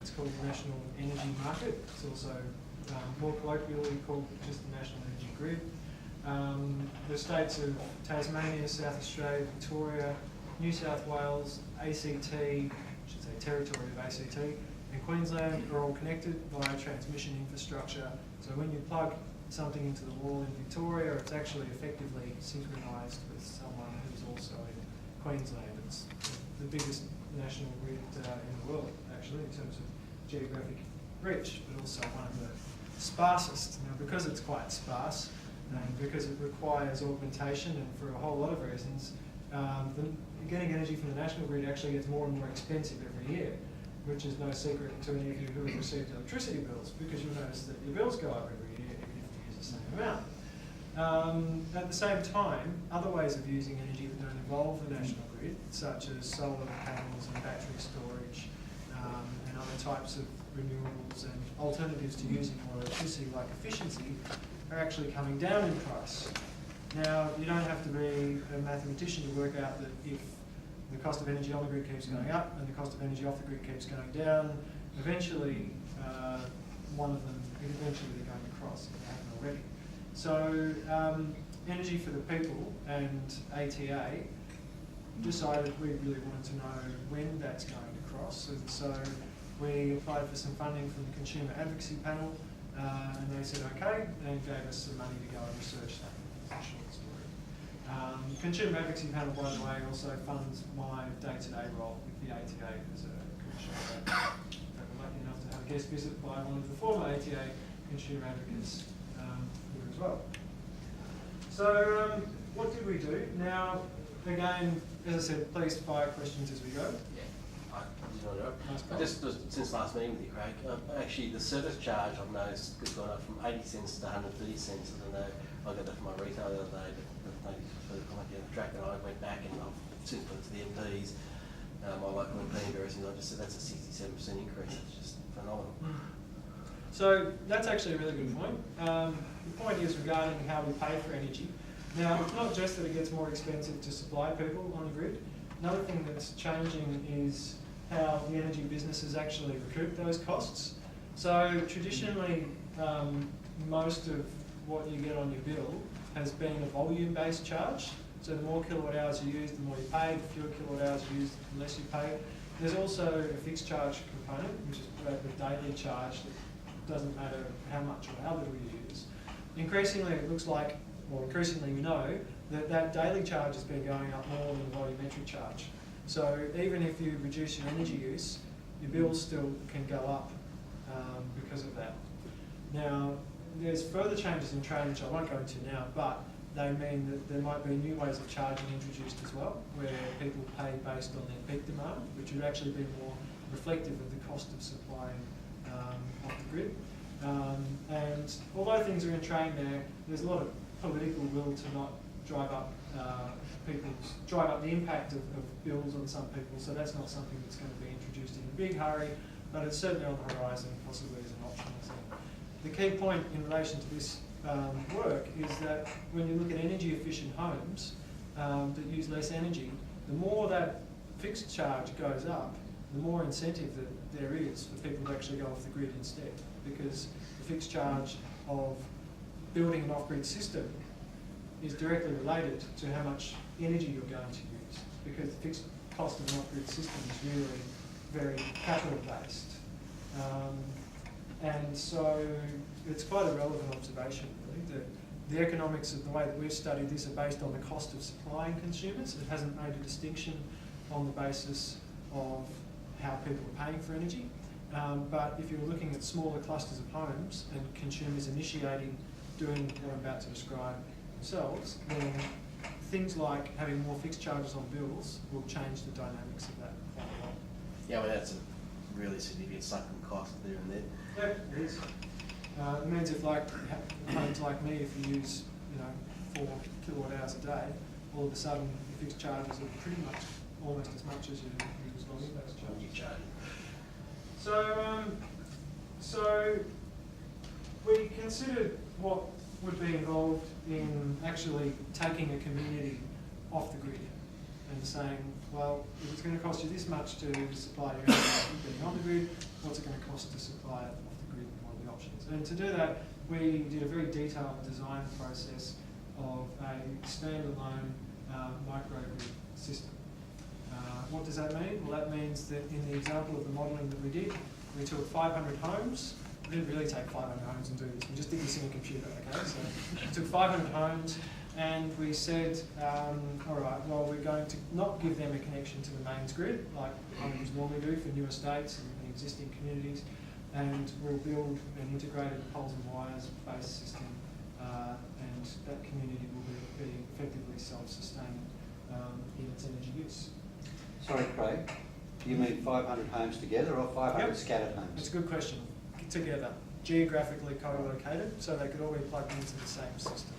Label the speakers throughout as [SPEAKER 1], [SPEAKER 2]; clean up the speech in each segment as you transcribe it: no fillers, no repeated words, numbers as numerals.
[SPEAKER 1] It's called the National Energy Market. It's also more colloquially called just the National Energy Grid. The states of Tasmania, South Australia, Victoria, New South Wales, ACT, I should say territory of ACT, and Queensland are all connected via transmission infrastructure. So when you plug something into the wall in Victoria, it's actually effectively synchronised with someone who's also in Queensland. It's the biggest national grid in the world, actually, in terms of geographic reach, but also one of the sparsest. Now, because it's quite sparse, and because it requires augmentation, and for a whole lot of reasons, getting energy from the national grid actually gets more and more expensive every year, which is no secret to any of you who have received electricity bills, because you'll notice that your bills go up every year, even if you use the same amount. At the same time, other ways of using energy that don't involve the national grid, such as solar panels and battery storage, and other types of renewables and alternatives to using more electricity like efficiency, are actually coming down in price. Now, you don't have to be a mathematician to work out that if the cost of energy on the grid keeps going up and the cost of energy off the grid keeps going down, eventually one of them, eventually they're going to cross if they haven't already. So Energy for the People and ATA decided we really wanted to know when that's going to cross, and so we applied for some funding from the Consumer Advocacy Panel, and they said okay, and gave us some money to go and research that. That's a short story. Consumer Advocacy Panel, by the way, also funds my day-to-day role with the ATA as a commissioner. I'm lucky enough to have a guest visit by one of the former ATA consumer advocates here as well. So what did we do? Now, again, as I said, please fire questions as we go.
[SPEAKER 2] Just since last meeting with you, Craig, actually the service charge I've noticed has gone up from 80 cents to 130 cents. I don't know, I got that from my retail the other day, but maybe for the track that I went back and I've since put it to the MPs, my local MP and various things, I just said that's a 67% increase. It's just phenomenal.
[SPEAKER 1] So that's actually a really good point. The point is regarding how we pay for energy. Now, it's not just that it gets more expensive to supply people on the grid. Another thing that's changing is how the energy businesses actually recoup those costs. So traditionally, most of what you get on your bill has been a volume-based charge. So the more kilowatt hours you use, the more you pay. The fewer kilowatt hours you use, the less you pay. There's also a fixed charge component, which is the daily charge that doesn't matter how much or how little you use. Increasingly, it looks like, or increasingly we know, that daily charge has been going up more than the volumetric charge. So even if you reduce your energy use, your bills still can go up because of that. Now, there's further changes in trade, which I won't go into now, but they mean that there might be new ways of charging introduced as well, where people pay based on their peak demand, which would actually be more reflective of the cost of supplying off the grid. And although things are in train there, there's a lot of political will to not drive up the impact of bills on some people, so that's not something that's going to be introduced in a big hurry, but it's certainly on the horizon, possibly as an optional thing. The key point in relation to this work is that when you look at energy efficient homes that use less energy, the more that fixed charge goes up, the more incentive that there is for people to actually go off the grid instead, because the fixed charge of building an off-grid system is directly related to how much energy you're going to use, because the fixed cost of an off-grid system is really very capital based. And so it's quite a relevant observation, really, that the economics of the way that we've studied this are based on the cost of supplying consumers. It hasn't made a distinction on the basis of how people are paying for energy. But if you're looking at smaller clusters of homes and consumers initiating doing what I'm about to describe themselves, then things like having more fixed charges on bills will change the dynamics of that quite a lot.
[SPEAKER 2] Yeah, well, that's a really significant sunken cost there and there.
[SPEAKER 1] Yeah, it is. It means if homes like me, if you use 4 kilowatt hours a day, all of a sudden your fixed charges are pretty much almost as much as you use volume-based charges. So we considered what would be involved in actually taking a community off the grid and saying, well, if it's going to cost you this much to supply your energy getting on the grid, what's it going to cost to supply it off the grid? What are the options? And to do that, we did a very detailed design process of a standalone microgrid system. What does that mean? Well, that means that in the example of the modelling that we did, we took 500 homes. We didn't really take 500 homes and do this. We just did this in a computer, okay? So we took 500 homes and we said, all right, well, we're going to not give them a connection to the mains grid, like homes normally do for new estates and existing communities, and we'll build an integrated poles and wires based system, and that community will be effectively self-sustaining in its energy use.
[SPEAKER 3] Sorry, Craig, do you mean 500 homes together or 500
[SPEAKER 1] Yep.
[SPEAKER 3] scattered homes?
[SPEAKER 1] That's a good question. Together, geographically co-located, so they could all be plugged into the same system.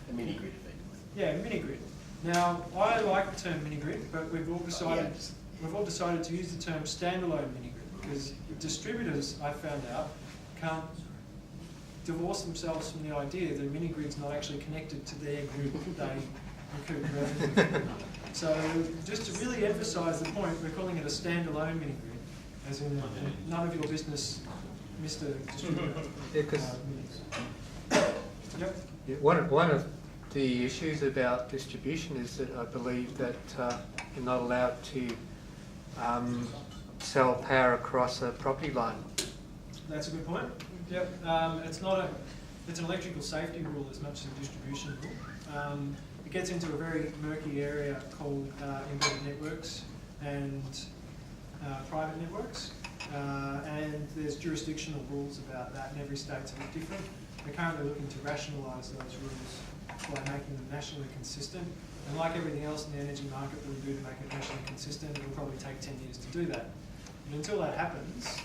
[SPEAKER 2] A mini grid, effectively.
[SPEAKER 1] Yeah, mini grid. Now, I like the term mini grid, but we've all decided to use the term standalone mini grid because distributors, I found out, can't divorce themselves from the idea that a mini grid's not actually connected to their grid that they recoup revenue from. So, just to really emphasise the point, we're calling it a standalone mini grid, as in none of your business, Mr. Distributor.
[SPEAKER 4] Yeah, 'cause
[SPEAKER 1] Yep.
[SPEAKER 4] yeah, one of the issues about distribution is that I believe that you're not allowed to sell power across a property line.
[SPEAKER 1] That's a good point. Yep. It's an electrical safety rule as much as a distribution rule. It gets into a very murky area called embedded networks and private networks. And there's jurisdictional rules about that, and every state's a bit different. We're currently looking to rationalise those rules by making them nationally consistent. And like everything else in the energy market that we do to make it nationally consistent, it'll probably take 10 years to do that. And until that happens,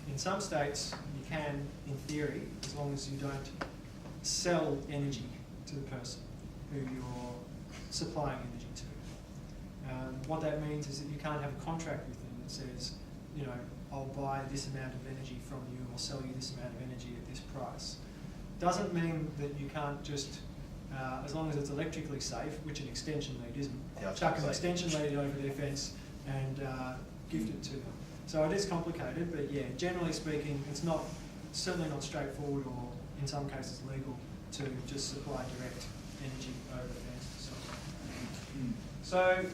[SPEAKER 1] in some states you can, in theory, as long as you don't sell energy to the person who you're supplying energy to. What that means is that you can't have a contract with them that says, you know, I'll buy this amount of energy from you or sell you this amount of energy at this price. Doesn't mean that you can't just, as long as it's electrically safe, which an extension lead isn't, chuck an extension lead over their fence and gift it to them. So it is complicated, but yeah, generally speaking, it's certainly not straightforward or in some cases legal to just supply direct energy over the fence. So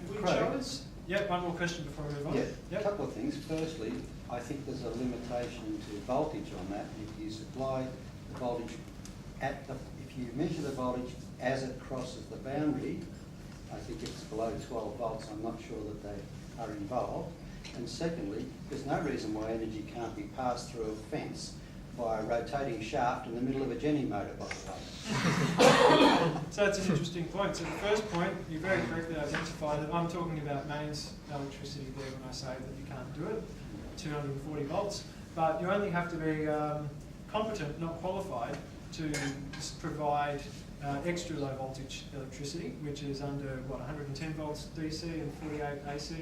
[SPEAKER 1] we chose. Yeah, one more question before we move on.
[SPEAKER 3] Yeah,
[SPEAKER 1] Yep.
[SPEAKER 3] a couple of things. Firstly, I think there's a limitation to voltage on that. If you supply the voltage if you measure the voltage as it crosses the boundary, I think it's below 12 volts. I'm not sure that they are involved. And secondly, there's no reason why energy can't be passed through a fence by a rotating shaft in the middle of a Jenny motor, by the way.
[SPEAKER 1] So that's an interesting point. So the first point, you very correctly identified that I'm talking about mains electricity there when I say that you can't do it, 240 volts, but you only have to be competent, not qualified, to provide extra low voltage electricity, which is under, 110 volts DC and 48 AC.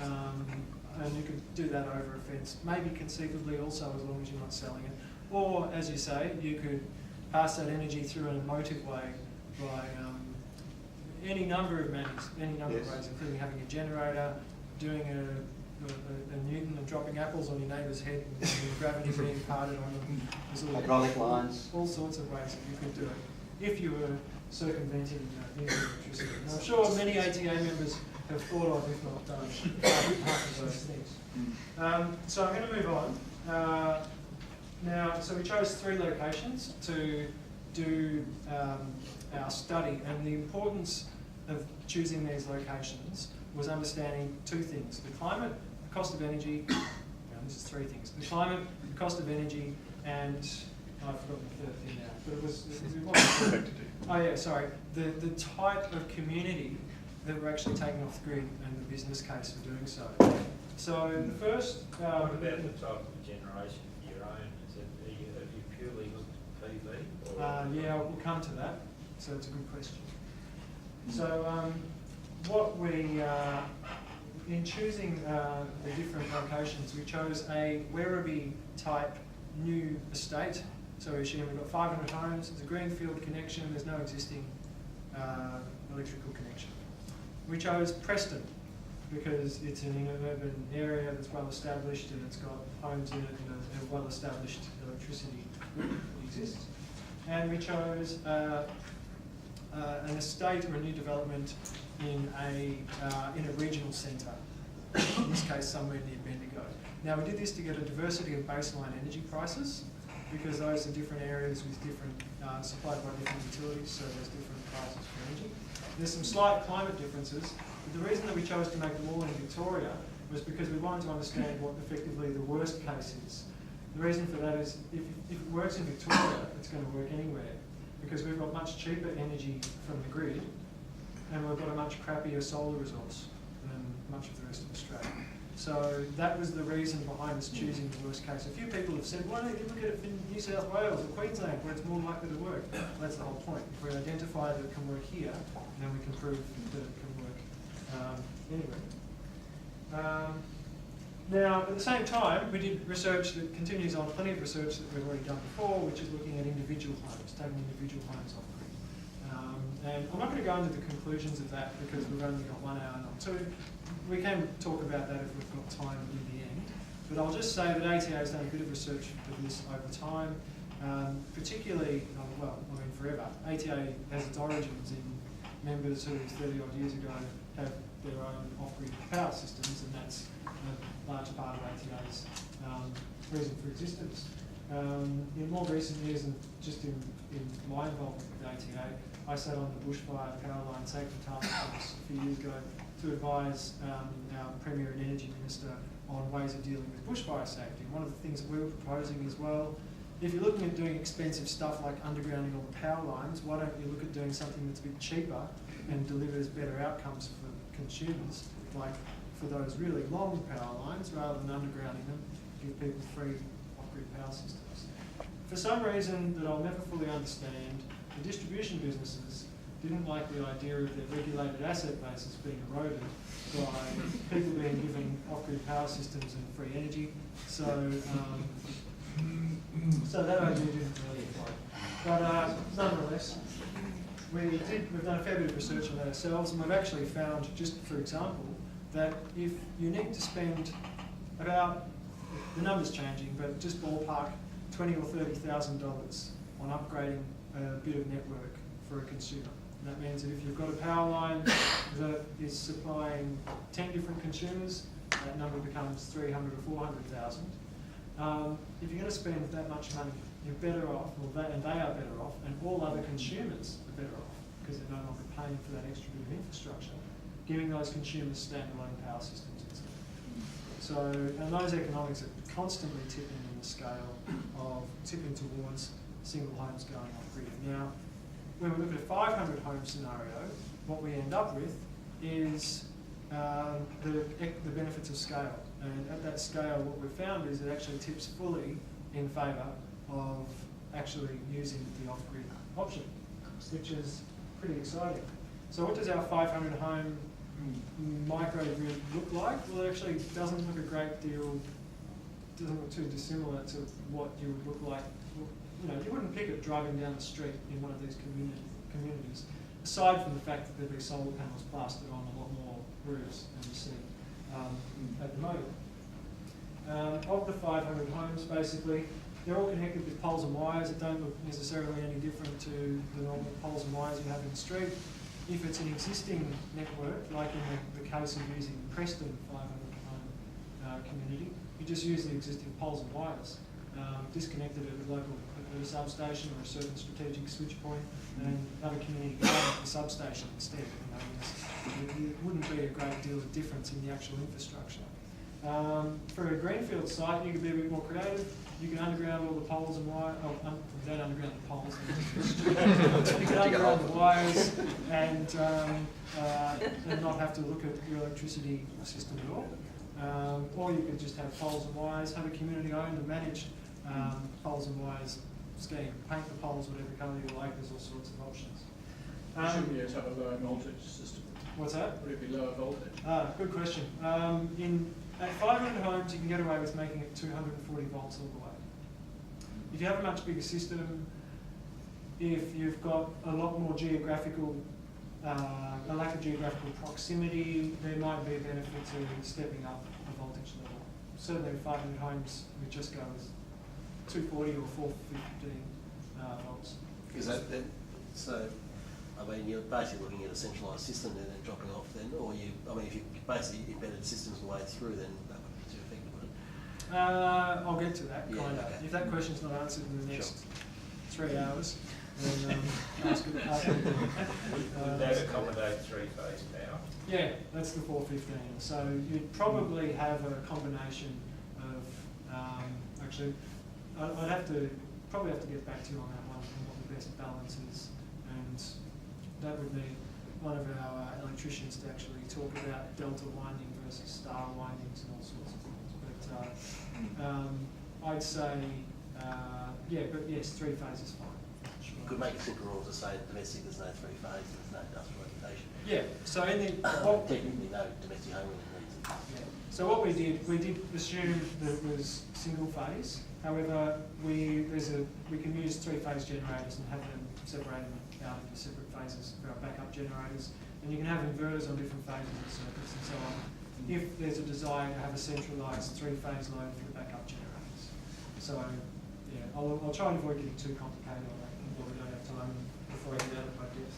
[SPEAKER 1] And you could do that over a fence, maybe conceivably also as long as you're not selling it. Or, as you say, you could pass that energy through an emotive way by any number of manners, any number of ways, including having a generator, doing a Newton and dropping apples on your neighbour's head and gravity being imparted on them.
[SPEAKER 3] Hydraulic lines.
[SPEAKER 1] All sorts of ways that you could do it if you were circumventing nuclear electricity. And I'm sure many ATA members have thought of, if not done, half of those things. So I'm going to move on. Now, so we chose 3 locations to do our study, and the importance of choosing these locations was understanding 2 things: the climate, the cost of energy. This is 3 things: the climate, the cost of energy, and I've forgotten the 3rd thing now. But it was oh yeah, sorry. The type of community that we're actually taking off the grid and the business case for doing so. So the first.
[SPEAKER 5] What about the type of generation for your own? Have you purely looked at PV?
[SPEAKER 1] Yeah, we'll come to that. So it's a good question. So what we, in choosing the different locations, we chose a Werribee type new estate. So we assume we've got 500 homes, it's a greenfield connection, there's no existing electrical connection. We chose Preston because it's in an urban area that's well established and it's got homes in it and a well established electricity grid that exists. And we chose an estate or a new development in a regional centre, in this case somewhere near Bendigo. Now we did this to get a diversity of baseline energy prices, because those are different areas with different, supplied by different utilities, so there's different prices for energy. There's some slight climate differences, but the reason that we chose to make them all in Victoria was because we wanted to understand what effectively the worst case is. The reason for that is if it works in Victoria, it's going to work anywhere, because we've got much cheaper energy from the grid and we've got a much crappier solar resource than much of the rest of Australia. So that was the reason behind us choosing the worst case. A few people have said, why don't you look at it in New South Wales or Queensland where it's more likely to work? Well, that's the whole point. If we identify that it can work here, then we can prove that it can work anywhere. Now, at the same time, we did research that continues on, plenty of research that we've already done before, which is looking at individual homes, taking individual homes off grid. And I'm not going to go into the conclusions of that because we've only got 1 hour now. So we can talk about that if we've got time in the end. But I'll just say that ATA has done a bit of research for this over time, particularly, forever. ATA has its origins in members who 30 odd years ago have their own off-grid power systems, and that's a large part of ATA's reason for existence. In more recent years, and just in my involvement with ATA, I sat on the Bushfire Power Line Safety Task Force a few years ago to advise our Premier and Energy Minister on ways of dealing with bushfire safety. And one of the things that we were proposing is, well, if you're looking at doing expensive stuff like undergrounding all the power lines, why don't you look at doing something that's a bit cheaper and delivers better outcomes for consumers, like for those really long power lines, rather than undergrounding them, give people free off-grid power systems. For some reason that I'll never fully understand, the distribution businesses didn't like the idea of their regulated asset bases being eroded by people being given off-grid power systems and free energy. So, so that idea didn't really apply. But nonetheless, we've done a fair bit of research on that ourselves, and we've actually found, just for example, that if you need to spend about, the number's changing, but just ballpark $20,000 or $30,000 on upgrading a bit of network for a consumer. And that means that if you've got a power line that is supplying 10 different consumers, that number becomes 300,000 or 400,000. If you're going to spend that much money, you're better off, and they are better off, and all other consumers are better off because they're no longer paying for that extra bit of infrastructure, giving those consumers standalone power systems instead. So, and those economics are constantly tipping in the scale of tipping towards single homes going off grid. Now, when we look at a 500 home scenario, what we end up with is the benefits of scale. And at that scale, what we've found is it actually tips fully in favour of actually using the off-grid option, which is pretty exciting. So what does our 500 home microgrid look like? Well, it actually doesn't look a great deal, doesn't look too dissimilar to what you would look like. You know, you wouldn't pick it driving down the street in one of these communities, aside from the fact that there'd be solar panels plastered on a lot more roofs than you see at the moment. Of the 500 homes, basically, they're all connected with poles and wires that don't look necessarily any different to the normal poles and wires you have in the street. If it's an existing network, like in the case of using Preston 500 home community, you just use the existing poles and wires, disconnected at a local substation or a certain strategic switch point, and have a community garden at the substation instead. It wouldn't be a great deal of difference in the actual infrastructure. For a greenfield site, you can be a bit more creative. You can underground all the poles and wires. Don't underground the poles. You can underground the wires and not have to look at your electricity system at all. Or you could just have poles and wires, have a community-owned and managed poles and wires scheme. Paint the poles whatever colour you like. There's all sorts of options.
[SPEAKER 6] Should we have a lower voltage system?
[SPEAKER 1] What's that?
[SPEAKER 6] Would it be lower voltage?
[SPEAKER 1] Good question. At 500 homes, you can get away with making it 240 volts all the way. If you have a much bigger system, if you've got a lot more geographical a lack of geographical proximity, there might be a benefit to stepping up the voltage level. Certainly 500 homes, we just go with 240 or 415 volts.
[SPEAKER 2] Is that so? I mean, you're basically looking at a centralised system and then dropping off then, or if you basically embedded systems the way through, then that would be too effective, would it?
[SPEAKER 1] I'll get to that,
[SPEAKER 2] Yeah,
[SPEAKER 1] kind of.
[SPEAKER 2] okay.
[SPEAKER 1] If that question's not answered in the next
[SPEAKER 2] Sure.
[SPEAKER 1] 3 hours, then ask it.
[SPEAKER 5] Would that accommodate three-phase power?
[SPEAKER 1] Yeah, that's the 415. So you'd probably have a combination of, actually, I'd probably have to get back to you on that one and what the best balance is. And that would need one of our electricians to actually talk about delta winding versus star windings and all sorts of things. But I'd say, but yes, 3 phase is fine.
[SPEAKER 2] You could make a simple rule to say domestic, there's no 3 phase, there's no industrial application.
[SPEAKER 1] Yeah, so in the,
[SPEAKER 2] Technically, no domestic home really needs it.
[SPEAKER 1] yeah. So what we did assume that it was single phase. However, we can use 3-phase generators and have them separated out into separate phases for our backup generators. And you can have inverters on different phases of circuits and so on, if there's a desire to have a centralised 3-phase load for the backup generators. So, yeah, I'll try and avoid getting too complicated on that, but we don't have time before I get out of my depth.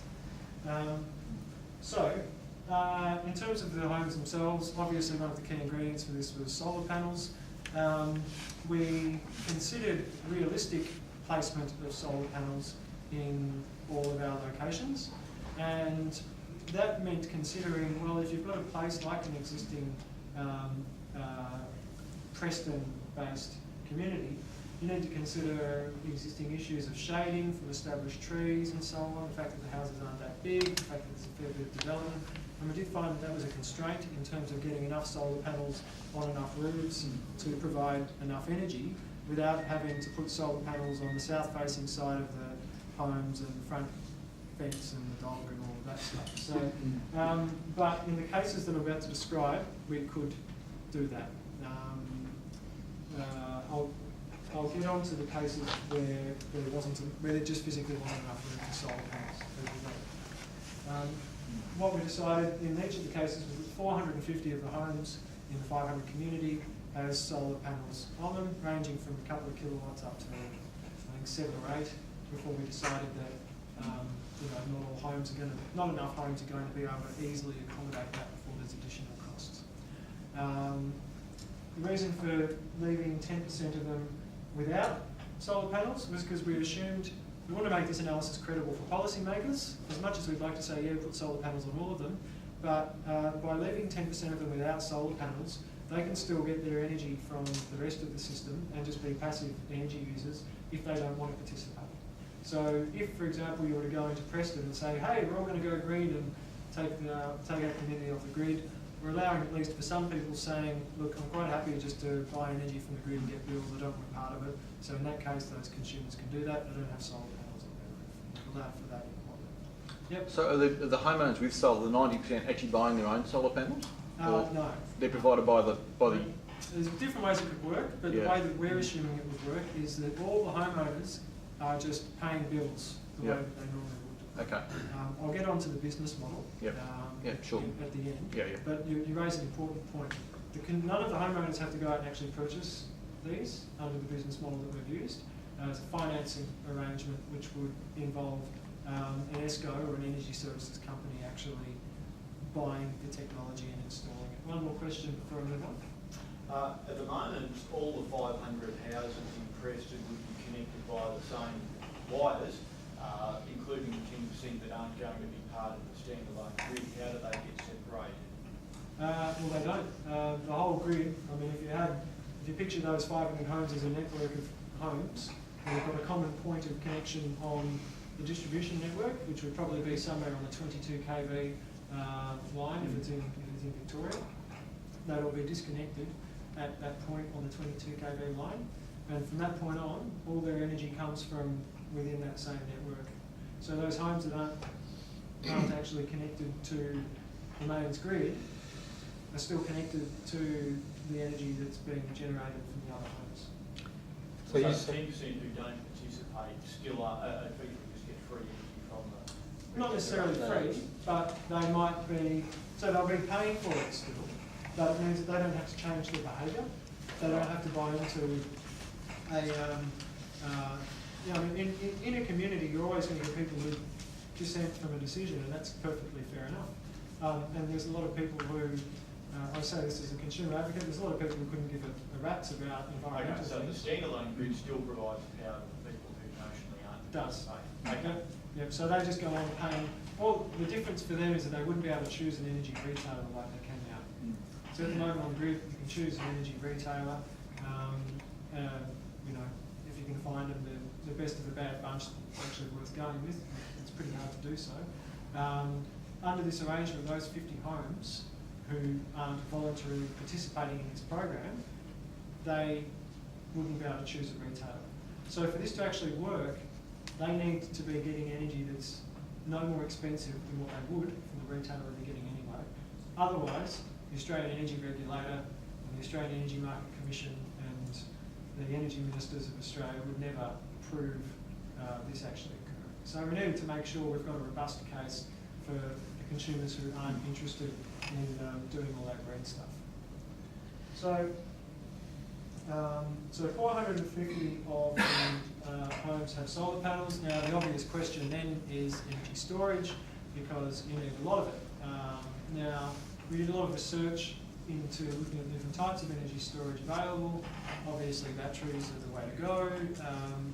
[SPEAKER 1] In terms of the homes themselves, obviously one of the key ingredients for this was solar panels. We considered realistic placement of solar panels in all of our locations, and that meant considering, well, if you've got a place like an existing Preston-based community, you need to consider existing issues of shading from established trees and so on, the fact that the houses aren't that big, the fact that there's a fair bit of development. And we did find that that was a constraint in terms of getting enough solar panels on enough roofs to provide enough energy without having to put solar panels on the south-facing side of the homes and the front fence and the dog and all of that stuff. So, but in the cases that I'm about to describe, we could do that. I'll get on to the cases where there just physically wasn't enough room for solar panels. What we decided in each of the cases was that 450 of the homes in the 500 community has solar panels on them, ranging from a couple of kilowatts up to I think 7 or 8, before we decided that not enough homes are going to be able to easily accommodate that before there's additional costs. The reason for leaving 10% of them without solar panels was because we assumed we want to make this analysis credible for policymakers, as much as we'd like to say, yeah, put solar panels on all of them, but by leaving 10% of them without solar panels, they can still get their energy from the rest of the system and just be passive energy users if they don't want to participate. So if, for example, you were to go into Preston and say, hey, we're all going to go green and take our community off the grid, we're allowing, at least for some people, saying, look, I'm quite happy just to buy energy from the grid and get bills, I don't want part of it. So in that case, those consumers can do that. They don't have solar panels on their roof. We're allowed for that in Queensland. Yep.
[SPEAKER 7] So are the homeowners with solar, the 90% actually buying their own solar panels?
[SPEAKER 1] No.
[SPEAKER 7] They're provided by the
[SPEAKER 1] There's different ways it could work, but the way that we're assuming it would work is that all the homeowners are just paying bills the way that they normally would.
[SPEAKER 7] Okay.
[SPEAKER 1] I'll get on to the business model
[SPEAKER 7] sure.
[SPEAKER 1] at the end.
[SPEAKER 7] Yeah.
[SPEAKER 1] But you raise an important point. None of the homeowners have to go out and actually purchase these under the business model that we've used. It's a financing arrangement which would involve an ESCO or an energy services company actually buying the technology and installing it. One more question before I move on.
[SPEAKER 8] At the moment, all the 500 houses in Preston would be connected via the same wires, including the 10% that aren't going to be part of the standalone grid. How do they get separated?
[SPEAKER 1] Well, they don't. The whole grid, I mean, if you picture those 500 homes as a network of homes, and we've got a common point of connection on the distribution network, which would probably be somewhere on the 22 kV line if it's in Victoria. That'll be disconnected at that point on the 22 kV line, and from that point on, all their energy comes from within that same network. So those homes that aren't actually connected to the mains grid are still connected to the energy that's being generated from the other homes.
[SPEAKER 8] So 10% who don't participate still are people just get free energy from
[SPEAKER 1] not necessarily free, but they might be, so they'll be paying for it still, but it means that they don't have to change their behaviour. They don't have to buy into in a community, you're always going to get people who dissent from a decision, and that's perfectly fair enough. And there's a lot of people who, I say this as a consumer advocate, there's a lot of people who couldn't give a rat's about environmental
[SPEAKER 8] Okay, so the
[SPEAKER 1] things.
[SPEAKER 8] standalone grid still provides power to people who notionally aren't.
[SPEAKER 1] Does.
[SPEAKER 8] Okay.
[SPEAKER 1] Yep, so they just go on paying. Well, the difference for them is that they wouldn't be able to choose an energy retailer like they can now. So at the moment on grid, you can choose an energy retailer. You know, if you can find them, the best of the bad bunch that's actually worth going with. It's pretty hard to do so. Under this arrangement, those 50 homes who aren't voluntarily participating in this program, they wouldn't be able to choose a retailer. So for this to actually work, they need to be getting energy that's no more expensive than what they would from the retailer they're getting anyway. Otherwise, the Australian Energy Regulator and the Australian Energy Market Commission and the Energy Ministers of Australia would never approve this actually occurring. So we needed to make sure we've got a robust case for the consumers who aren't interested in doing all that green stuff. So 450 of the homes have solar panels. Now the obvious question then is energy storage, because you need a lot of it. Now we did a lot of research into looking at different types of energy storage available. Obviously batteries are the way to go.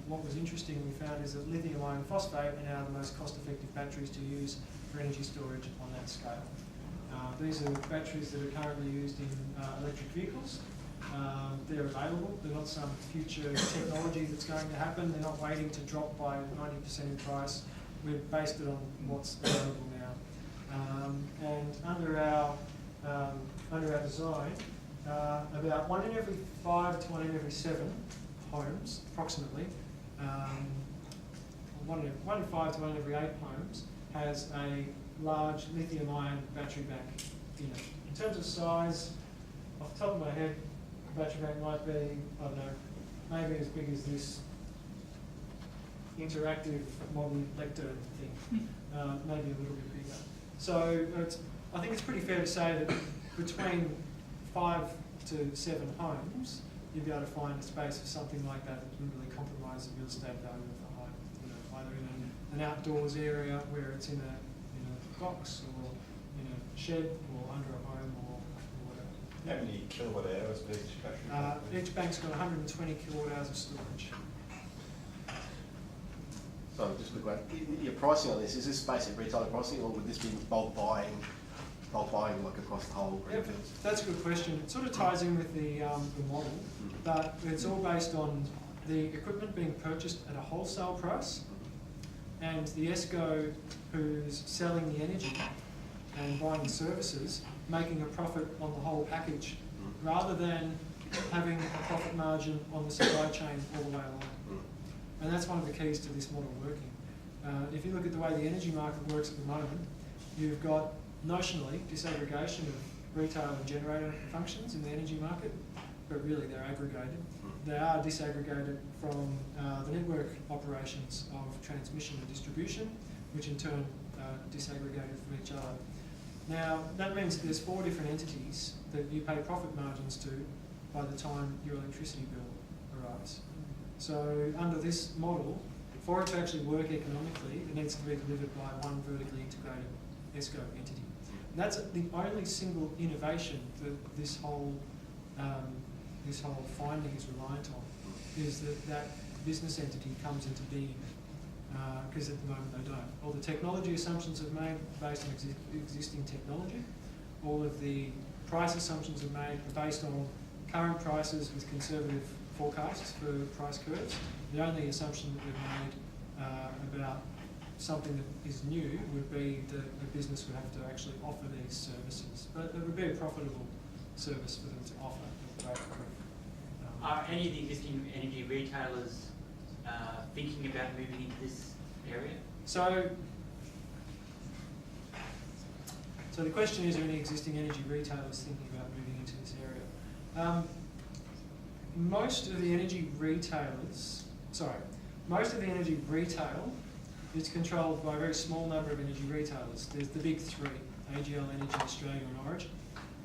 [SPEAKER 1] What was interesting we found is that lithium iron phosphate are now the most cost-effective batteries to use for energy storage on that scale. These are batteries that are currently used in electric vehicles. They're available. They're not some future technology that's going to happen. They're not waiting to drop by 90% in price. We've based it on what's available now. And under our design, about 1 in every 5 to 1 in every 7 homes, approximately, 1 in 5 to 1 in every 8 homes has a large lithium-ion battery bank in it. In terms of size, off the top of my head, the battery bank might be, I don't know, maybe as big as this interactive modern lectern thing, maybe a little bit bigger. So I think it's pretty fair to say that between 5 to 7 homes, you'd be able to find a space for something like that that wouldn't really compromise the real estate value of the home. You know, either in an outdoors area where it's in a box, or in a shed, or under a home, or whatever.
[SPEAKER 9] How many kilowatt hours of each battery?
[SPEAKER 1] Each bank's got 120 kilowatt hours of storage.
[SPEAKER 2] So just a quick one. Your pricing on this, is this basic retailer pricing, or would this be bulk buying like across the whole greenfield?
[SPEAKER 1] Yep, that's a good question. It sort of ties in with the model, but it's all based on the equipment being purchased at a wholesale price, and the ESCO who's selling the energy and buying the services making a profit on the whole package, rather than having a profit margin on the supply chain all the way along. And that's one of the keys to this model working. If you look at the way the energy market works at the moment, you've got notionally disaggregation of retail and generator functions in the energy market, but really they're aggregated. They are disaggregated from the network operations of transmission and distribution, which in turn disaggregated from each other. Now, that means that there's 4 different entities that you pay profit margins to by the time your electricity bill arrives. So under this model, for it to actually work economically, it needs to be delivered by one vertically integrated ESCO entity. And that's the only single innovation that this whole finding is reliant on, is that business entity comes into being, because at the moment they don't. All the technology assumptions are made based on existing technology. All of the price assumptions are made based on current prices with conservative forecasts for price curves. The only assumption that we've made about something that is new would be that the business would have to actually offer these services. But it would be a profitable service for them to offer.
[SPEAKER 10] Are any of the existing energy retailers thinking about moving into this area?
[SPEAKER 1] So the question is, are any existing energy retailers thinking about moving into this area? Most of the energy retail it's controlled by a very small number of energy retailers. There's the big three, AGL, Energy Australia and Origin,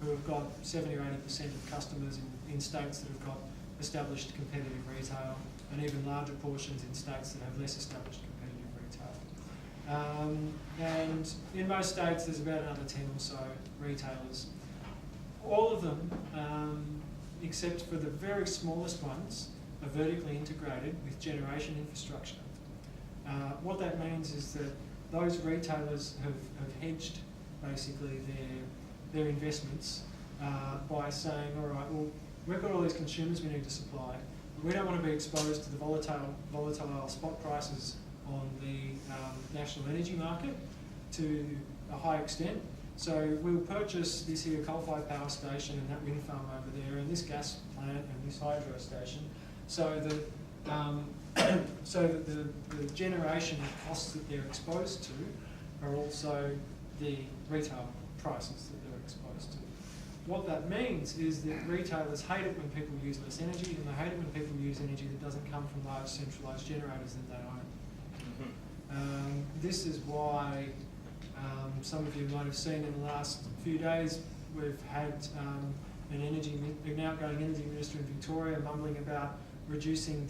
[SPEAKER 1] who have got 70 or 80% of customers in states that have got established competitive retail, and even larger portions in states that have less established competitive retail. And in most states there's about another 10 or so retailers. All of them, except for the very smallest ones, are vertically integrated with generation infrastructure. What that means is that those retailers have hedged basically their investments by saying, all right, well, we've got all these consumers we need to supply. We don't want to be exposed to the volatile spot prices on the national energy market to a high extent. So we'll purchase this here coal-fired power station and that wind farm over there and this gas plant and this hydro station, so that the generation costs that they're exposed to are also the retail prices that they're exposed to. What that means is that retailers hate it when people use less energy, and they hate it when people use energy that doesn't come from large centralised generators that they own. This is why some of you might have seen in the last few days we've had an outgoing energy minister in Victoria mumbling about reducing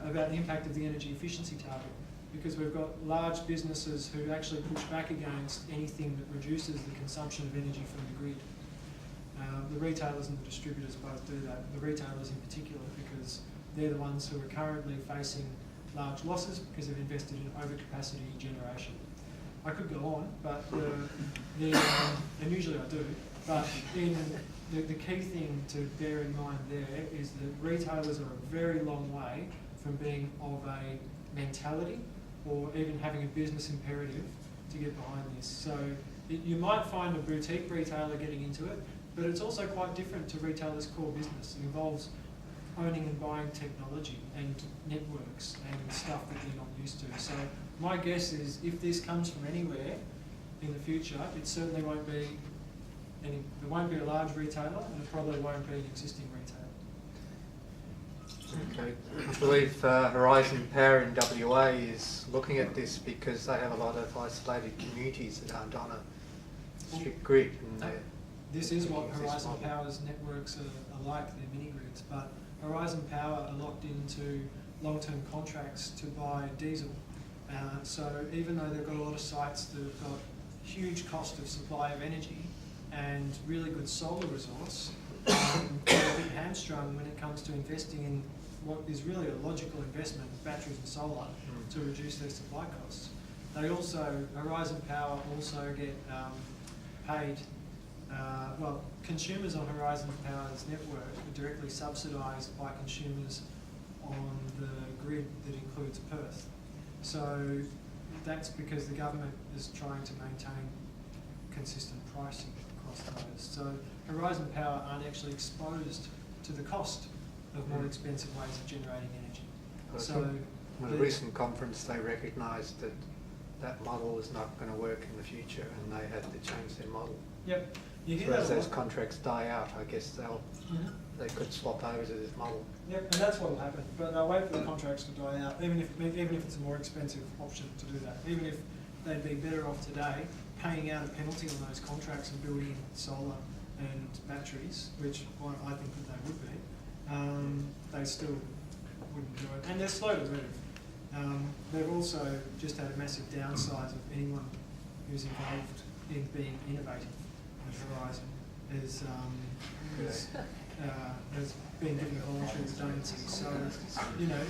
[SPEAKER 1] about the impact of the energy efficiency target, because we've got large businesses who actually push back against anything that reduces the consumption of energy from the grid. The retailers and the distributors both do that, the retailers in particular, because they're the ones who are currently facing large losses because they've invested in overcapacity generation. I could go on, but and usually I do, but the key thing to bear in mind there is that retailers are a very long way from being of a mentality or even having a business imperative to get behind this. So you might find a boutique retailer getting into it, but it's also quite different to retailers' core business. It involves owning and buying technology and networks and stuff that they're not used to. So my guess is if this comes from anywhere in the future, it certainly won't be there won't be a large retailer, and it probably won't be an existing retailer.
[SPEAKER 4] Okay. I believe Horizon Power in WA is looking at this because they have a lot of isolated communities that aren't on a strict grid. And
[SPEAKER 1] this is what Horizon Power's networks are like, they're mini-grids, but Horizon Power are locked into long-term contracts to buy diesel. So even though they've got a lot of sites that have got huge cost of supply of energy and really good solar resource, they're a bit hamstrung when it comes to investing in what is really a logical investment, batteries and solar, to reduce their supply costs. They also, Horizon Power also get paid, well, consumers on Horizon Power's network are directly subsidised by consumers on the grid that includes Perth. So that's because the government is trying to maintain consistent pricing across those. So Horizon Power aren't actually exposed to the cost of more expensive ways of generating energy. So
[SPEAKER 4] in a recent conference they recognised that that model is not going to work in the future and they had to change their model.
[SPEAKER 1] Yep. You hear
[SPEAKER 4] so as
[SPEAKER 1] that
[SPEAKER 4] those contracts die out, I guess they could swap over to this model.
[SPEAKER 1] Yep, and that's what will happen. But they'll wait for the contracts to die out, even if it's a more expensive option to do that. Even if they'd be better off today paying out a penalty on those contracts and building solar and batteries, which I think that they would be, they still wouldn't do it. And they're slow to move. They've also just had a massive downsize of anyone who's involved in being innovative. Horizon has been given a voluntary redundancy. So, you know,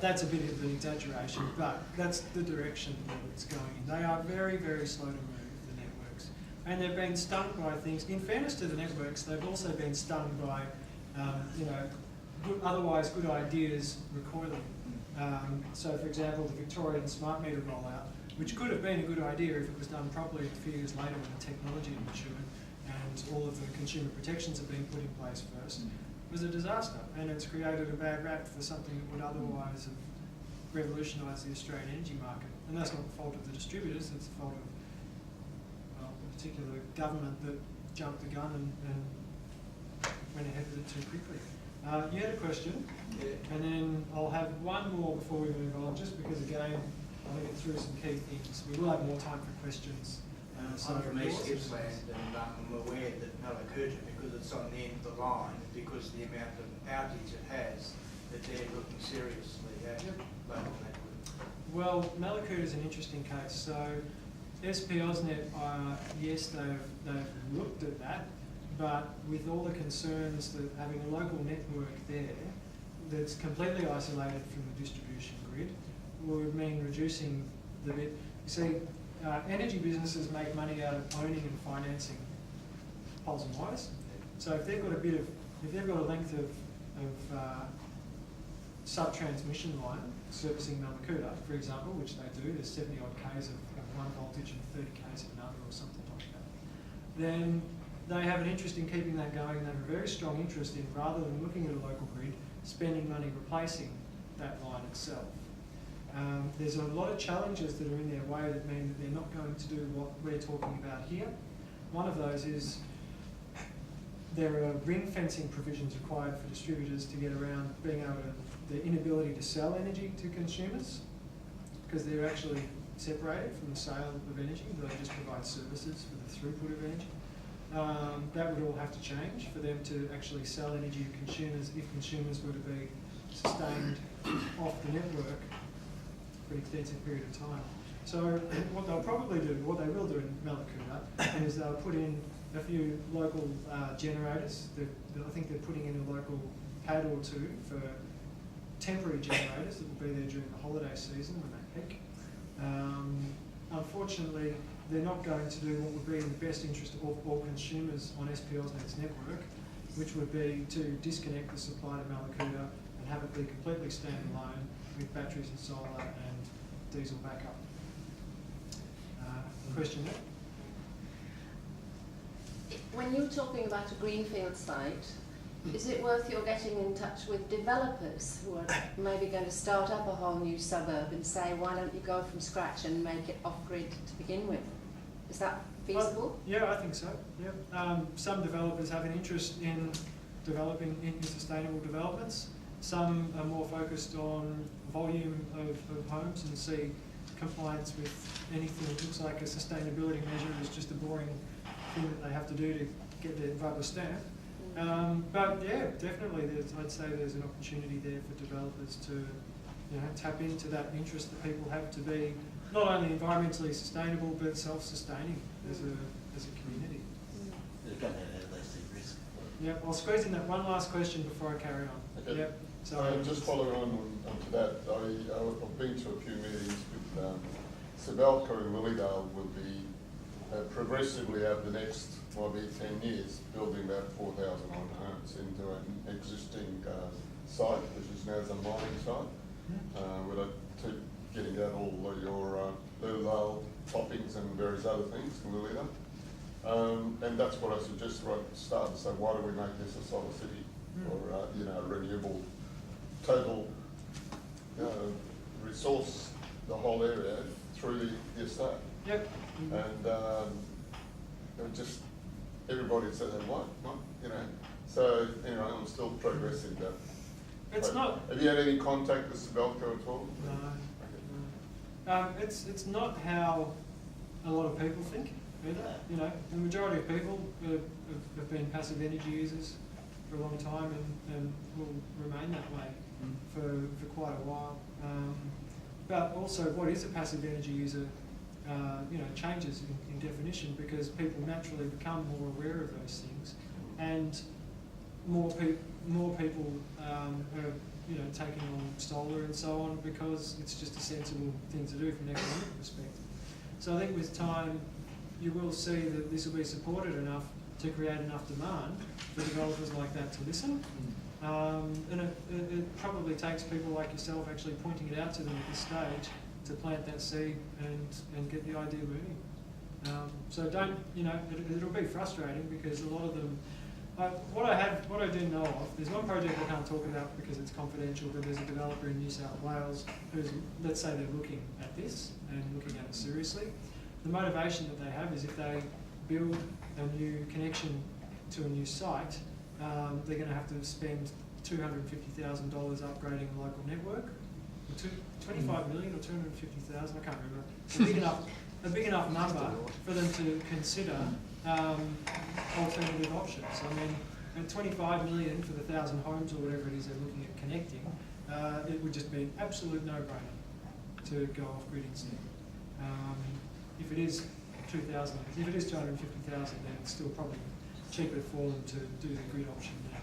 [SPEAKER 1] that's a bit of an exaggeration, but that's the direction that it's going in. They are very, very slow to move, the networks. And they've been stung by things. In fairness to the networks, they've also been stung by, otherwise good ideas recoiling. So, for example, the Victorian smart meter rollout, which could have been a good idea if it was done properly a few years later when the technology had matured and all of the consumer protections have been put in place first, was a disaster. And it's created a bad rap for something that would otherwise have revolutionised the Australian energy market. And that's not the fault of the distributors, it's the fault of a particular government that jumped the gun and went ahead with it too quickly. You had a question,
[SPEAKER 6] Yeah.
[SPEAKER 1] and then I'll have one more before we move on, just because again, I want to get through some key things. We will have more time for questions.
[SPEAKER 11] I'm from East Gippsland, and I'm aware that Malakuta, because it's on the end of the line, because the amount of outage it has, that they're looking seriously at local network.
[SPEAKER 1] Well, Malakuta is an interesting case. So SP AusNet, yes, they've looked at that, but with all the concerns that having a local network there that's completely isolated from the distribution grid would mean reducing the bit. You see, energy businesses make money out of owning and financing poles and wires. So if they've got a length of sub-transmission line servicing Malakuta, for example, which they do, there's 70 odd Ks of one voltage and 30 Ks of another or something like that, then they have an interest in keeping that going. They have a very strong interest in, rather than looking at a local grid, spending money replacing that line itself. There's a lot of challenges that are in their way that mean that they're not going to do what we're talking about here. One of those is there are ring fencing provisions required for distributors to get around being able to, the inability to sell energy to consumers, because they're actually separated from the sale of energy. They just provide services for the throughput of energy. That would all have to change for them to actually sell energy to consumers if consumers were to be sustained off the network for an extensive period of time. So what they'll probably do, what they will do in Malakuta, is they'll put in a few local generators. I think they're putting in a local pad or two for temporary generators that will be there during the holiday season when they peak. Unfortunately, they're not going to do what would be in the best interest of all consumers on SP AusNet's network, which would be to disconnect the supply to Malakuta and have it be completely standalone with batteries and solar and diesel backup. Question there?
[SPEAKER 12] When you're talking about a greenfield site, is it worth your getting in touch with developers who are maybe going to start up a whole new suburb and say, why don't you go from scratch and make it off-grid to begin with? Is that feasible?
[SPEAKER 1] Yeah, I think so. Yeah. Some developers have an interest in developing in sustainable developments. Some are more focused on volume of homes and see compliance with anything that looks like a sustainability measure is just a boring thing that they have to do to get their rubber stamp. But yeah, definitely, I'd say there's an opportunity there for developers to, tap into that interest that people have to be not only environmentally sustainable but self-sustaining as a community.
[SPEAKER 2] They're going to have less risk.
[SPEAKER 1] Yep, I'll squeeze in that one last question before I carry on.
[SPEAKER 9] Okay.
[SPEAKER 1] Yep. So
[SPEAKER 9] just following on to that, I've been to a few meetings with Sibelco and Willydale will be progressively over the next, maybe 10 years, building about 4,000 odd homes into an existing site, which is now the mining site. With getting out all your Willydale toppings and various other things from Willydale. And that's what I suggested right at the start, so why do we make this a solar city or renewable total resource the whole area through the estate?
[SPEAKER 1] Yep.
[SPEAKER 9] And just everybody said what, So anyway, I'm still progressing that.
[SPEAKER 1] It's not.
[SPEAKER 9] Have you had any contact with Sibelco at all?
[SPEAKER 1] No. Okay. It's not how a lot of people think either. The majority of people have been passive energy users for a long time and will remain that way for quite a while. But also, what is a passive energy user? Changes in definition because people naturally become more aware of those things, and more people are taking on solar and so on because it's just a sensible thing to do from an economic perspective. So I think with time, you will see that this will be supported enough to create enough demand for developers like that to listen. And it probably takes people like yourself actually pointing it out to them at this stage to plant that seed and get the idea moving. So don't, it'll be frustrating because a lot of them, what I do know of, there's one project I can't talk about because it's confidential, but there's a developer in New South Wales who's, let's say they're looking at this and looking at it seriously. The motivation that they have is if they build a new connection to a new site, they're going to have to spend $250,000 upgrading the local network. 25 million or 250,000, I can't remember. It's a big enough number for them to consider alternative options. I mean, at 25 million for the 1,000 homes or whatever it is they're looking at connecting, it would just be an absolute no-brainer to go off grid instead. If it is 2,000, if it is 250,000, then it's still probably cheaper for them to do the grid option now.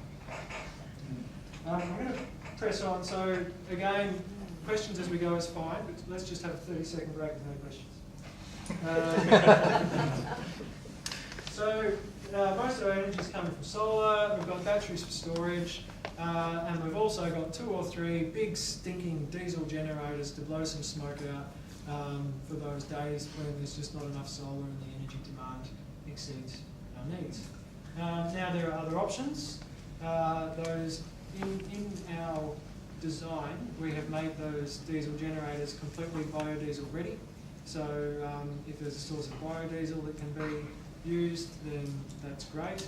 [SPEAKER 1] I'm going to press on. So again, questions as we go is fine, but let's just have a 30-second break with no questions. So most of our energy is coming from solar. We've got batteries for storage, and we've also got 2 or 3 big stinking diesel generators to blow some smoke out for those days when there's just not enough solar and the energy demand exceeds our needs. Now there are other options. Those in our design, we have made those diesel generators completely biodiesel ready. So if there's a source of biodiesel that can be used, then that's great.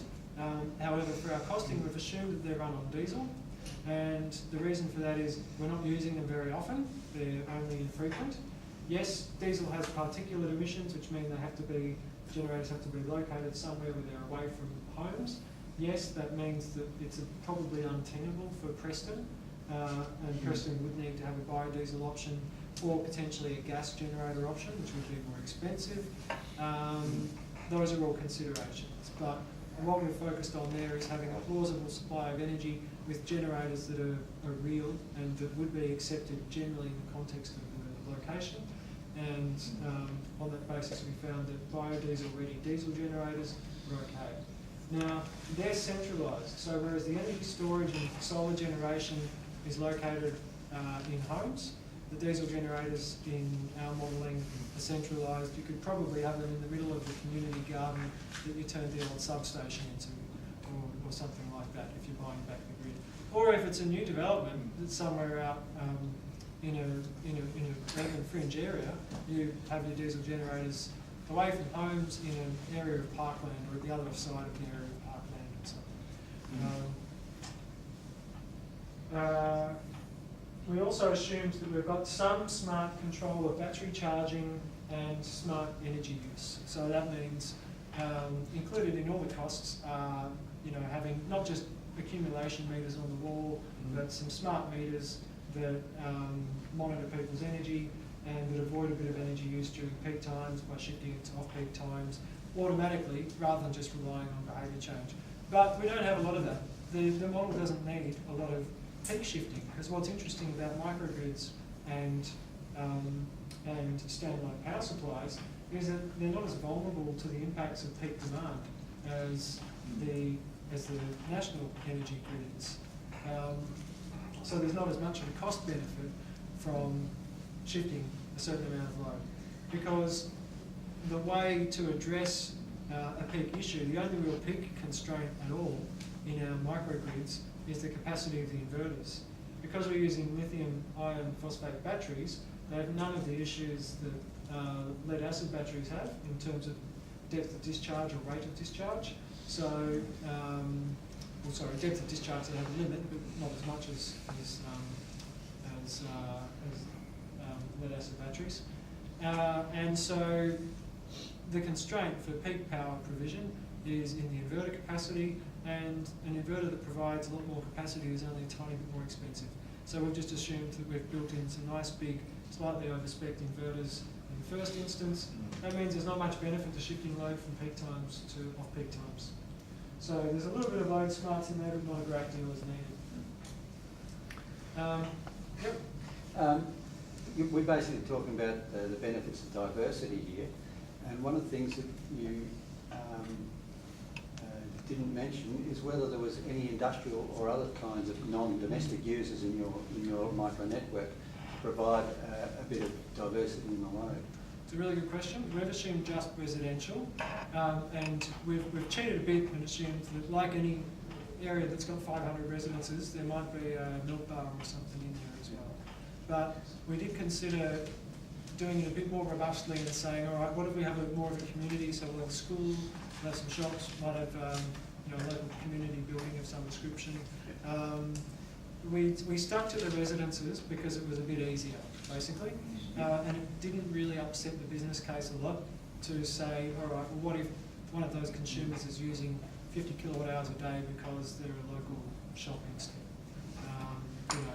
[SPEAKER 1] However, for our costing, we've assumed that they're run on diesel. And the reason for that is we're not using them very often. They're only infrequent. Yes, diesel has particulate emissions, which mean generators have to be located somewhere where they're away from homes. Yes, that means that it's probably untenable for Preston, and Preston would need to have a biodiesel option or potentially a gas generator option, which would be more expensive. Those are all considerations, but what we're focused on there is having a plausible supply of energy with generators that are real and that would be accepted generally in the context of the location. And on that basis, we found that biodiesel-ready diesel generators were okay. Now, they're centralised, so whereas the energy storage and solar generation is located in homes, the diesel generators in our modelling are centralised. You could probably have them in the middle of the community garden that you turn the old substation into, or something like that if you're buying back the grid. Or if it's a new development that's somewhere out in a urban fringe area, you have your diesel generators away from homes in an area of parkland or at the other side of the area of parkland and so on. We also assumed that we've got some smart control of battery charging and smart energy use. So that means included in all the costs are having not just accumulation meters on the wall, but some smart meters that monitor people's energy and that avoid a bit of energy use during peak times by shifting it to off-peak times automatically rather than just relying on behaviour change. But we don't have a lot of that. The model doesn't need a lot of peak shifting, because what's interesting about microgrids and standalone power supplies is that they're not as vulnerable to the impacts of peak demand as the national energy grid is. So there's not as much of a cost benefit from shifting a certain amount of load, because the way to address a peak issue, the only real peak constraint at all in our microgrids is the capacity of the inverters. Because we're using lithium iron phosphate batteries, they have none of the issues that lead acid batteries have in terms of depth of discharge or rate of discharge. So, depth of discharge they have a limit, but not as much as lead acid batteries. And so the constraint for peak power provision is in the inverter capacity, and an inverter that provides a lot more capacity is only a tiny bit more expensive. So we've just assumed that we've built in some nice big, slightly over-spec'd inverters in the first instance. That means there's not much benefit to shifting load from peak times to off-peak times. So there's a little bit of load smarts in there, but not a great deal is needed.
[SPEAKER 3] We're basically talking about the benefits of diversity here, and one of the things that you didn't mention is whether there was any industrial or other kinds of non-domestic users in your micro network to provide a bit of diversity in the load.
[SPEAKER 1] It's a really good question. We've assumed just residential, and we've cheated a bit and assumed that, like any area that's got 500 residences, there might be a milk bar or something in there as well. But we did consider doing it a bit more robustly and saying, all right, what if we have more of a community? So we'll have a school, we'll have some shops, might have a local community building of some description. we stuck to the residences because it was a bit easier, basically, and it didn't really upset the business case a lot to say, all right, well, what if one of those consumers is using 50 kilowatt hours a day because they're a local shop instead? You know,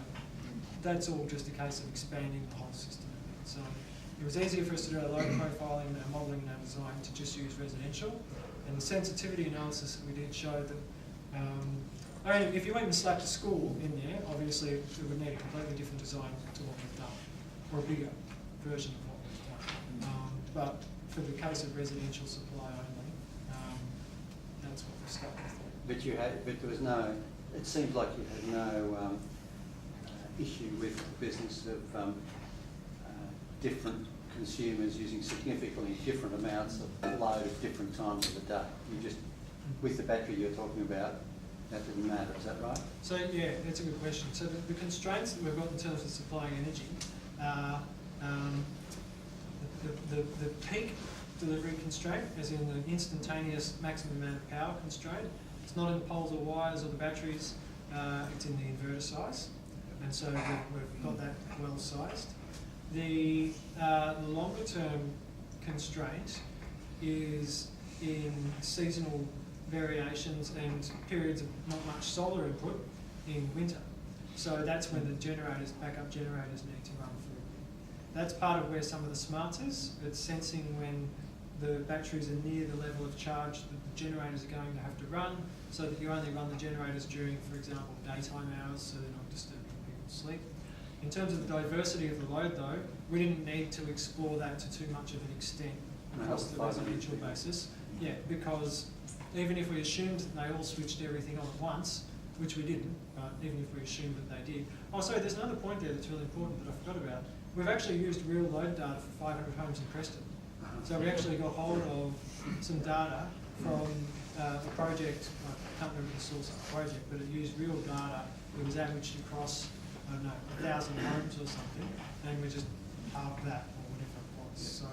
[SPEAKER 1] that's all just a case of expanding the whole system. So it was easier for us to do our load profiling, our modelling and our design to just use residential. And the sensitivity analysis that we did showed that, I mean, if you went and slapped a school in there, obviously it would need a completely different design to what we've done, or a bigger version of what we've done. But for the case of residential supply only, that's what we've stuck with.
[SPEAKER 3] But there was no, it seems like you had no issue with the business of different consumers using significantly different amounts of load at different times of the day. You just, with the battery you're talking about, that didn't matter, is that right?
[SPEAKER 1] So yeah, that's a good question. So the constraints that we've got in terms of supplying energy are the peak delivery constraint, as in the instantaneous maximum amount of power constraint. It's not in the poles or wires or the batteries, it's in the inverter size. And so we've got that well sized. The longer term constraint is in seasonal variations and periods of not much solar input in winter. So that's when the generators, backup generators, need to run through. That's part of where some of the smarts is. It's sensing when the batteries are near the level of charge that the generators are going to have to run, so that you only run the generators during, for example, daytime hours, so they're not disturbing people's sleep. In terms of the diversity of the load though, we didn't need to explore that to too much of an extent across the residential basis. Yeah, because even if we assumed that they all switched everything on at once, which we didn't, but even if we assumed that they did. Oh, sorry, there's another point there that's really important that I forgot about. We've actually used real load data for 500 homes in Preston. So we actually got hold of some data from a project, I can't remember the source of the project, but it used real data. It was averaged across, I don't know, 1,000 homes or something, and we just halved that or whatever it was. So,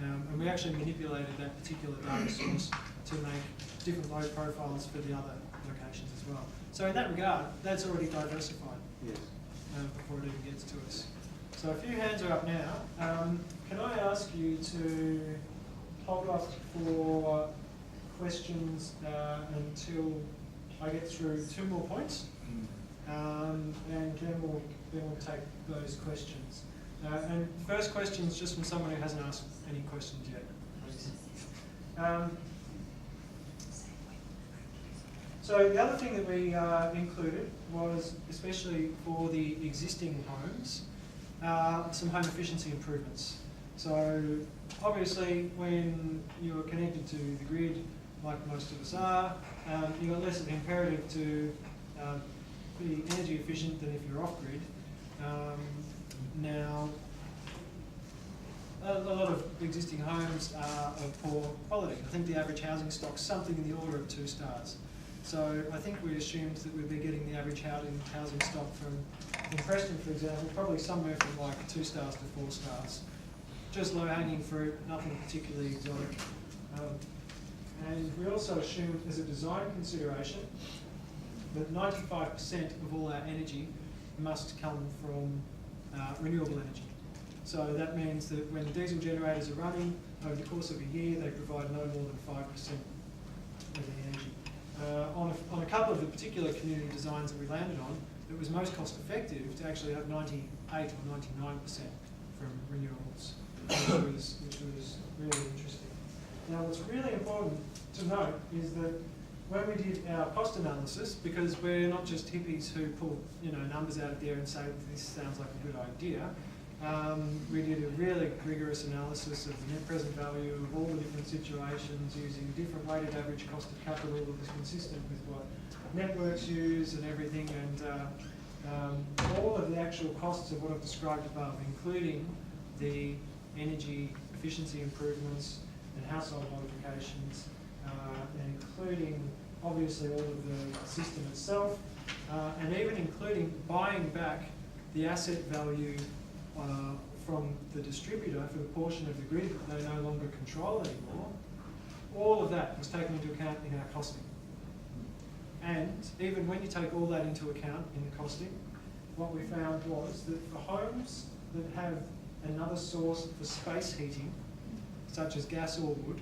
[SPEAKER 1] and we actually manipulated that particular data source to make different load profiles for the other locations as well. So in that regard, that's already diversified.
[SPEAKER 3] Yes.
[SPEAKER 1] Before it even gets to us. So a few hands are up now. Can I ask you to hold off for questions until I get through 2 more points, and then we'll take those questions. And first question is just from someone who hasn't asked any questions yet. So the other thing that we included was, especially for the existing homes, some home efficiency improvements. So obviously when you're connected to the grid, like most of us are, you've got less of an imperative to be energy efficient than if you're off-grid. Now, a lot of existing homes are of poor quality. I think the average housing stock's something in the order of 2 stars. So I think we assumed that we'd be getting the average housing stock from, in Preston, for example, probably somewhere from like 2 stars to 4 stars. Just low-hanging fruit, nothing particularly exotic. And we also assumed, as a design consideration, that 95% of all our energy must come from renewable energy. So that means that when the diesel generators are running, over the course of a year, they provide no more than 5% of the energy. On a couple of the particular community designs that we landed on, it was most cost effective to actually have 98 or 99% from renewables, which was really interesting. Now what's really important to note is that when we did our cost analysis, because we're not just hippies who pull numbers out of there and say this sounds like a good idea, we did a really rigorous analysis of the net present value of all the different situations using different weighted average cost of capital that was consistent with what networks use and everything, and all of the actual costs of what I've described above, including the energy efficiency improvements and household modifications, and including obviously all of the system itself, and even including buying back the asset value from the distributor for the portion of the grid that they no longer control anymore. All of that was taken into account in our costing. And even when you take all that into account in the costing, what we found was that for homes that have another source for space heating, such as gas or wood,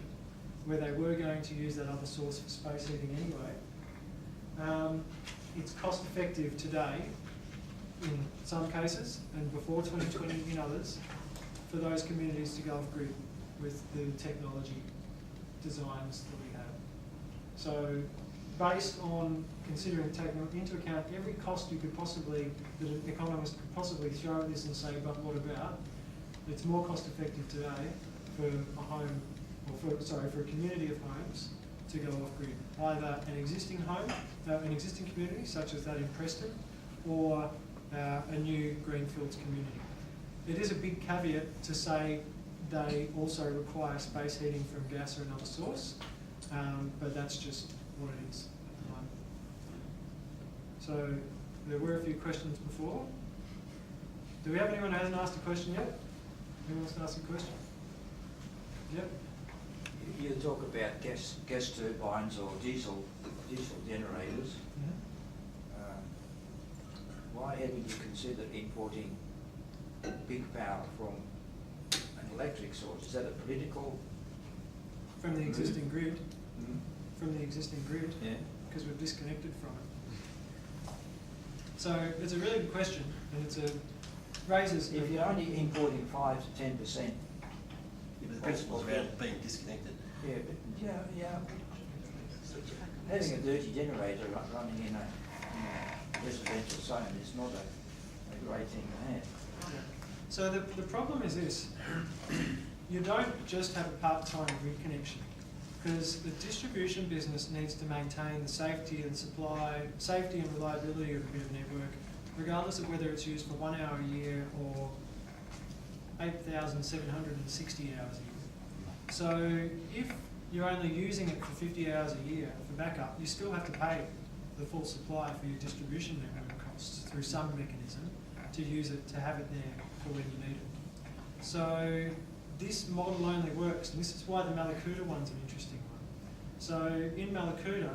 [SPEAKER 1] where they were going to use that other source for space heating anyway, it's cost effective today in some cases, and before 2020 in others, for those communities to go off grid with the technology designs that we have. So based on considering, taking into account every cost you could possibly, that an economist could possibly throw at this and say, but what about? It's more cost effective today for a home, or for a community of homes to go off grid. Either an existing home, an existing community, such as that in Preston, or a new greenfields community. It is a big caveat to say they also require space heating from gas or another source, but that's just what it is at the moment. So there were a few questions before. Do we have anyone who hasn't asked a question yet? Anyone wants to ask a question? Yep.
[SPEAKER 13] You talk about gas turbines or diesel generators. Why haven't you considered importing big power from an electric source? Is that a political?
[SPEAKER 1] From the existing grid.
[SPEAKER 13] Mm-hmm.
[SPEAKER 1] From the existing grid.
[SPEAKER 13] Yeah.
[SPEAKER 1] Because we've disconnected from it. So it's a really good question, and raises.
[SPEAKER 13] If you're only importing 5 to 10%.
[SPEAKER 2] Yeah, but the principle's around being disconnected.
[SPEAKER 13] Yeah, but yeah. Having a dirty generator running in a residential zone is not a great thing to have.
[SPEAKER 1] So the problem is this: you don't just have a part-time grid connection, because the distribution business needs to maintain the safety and reliability of a bit of network, regardless of whether it's used for 1 hour a year or 8,760 hours a year. So if you're only using it for 50 hours a year for backup, you still have to pay the full supply for your distribution network costs through some mechanism to use it, to have it there for when you need it. So this model only works, and this is why the Malakuta one's an interesting one. So in Malakuta,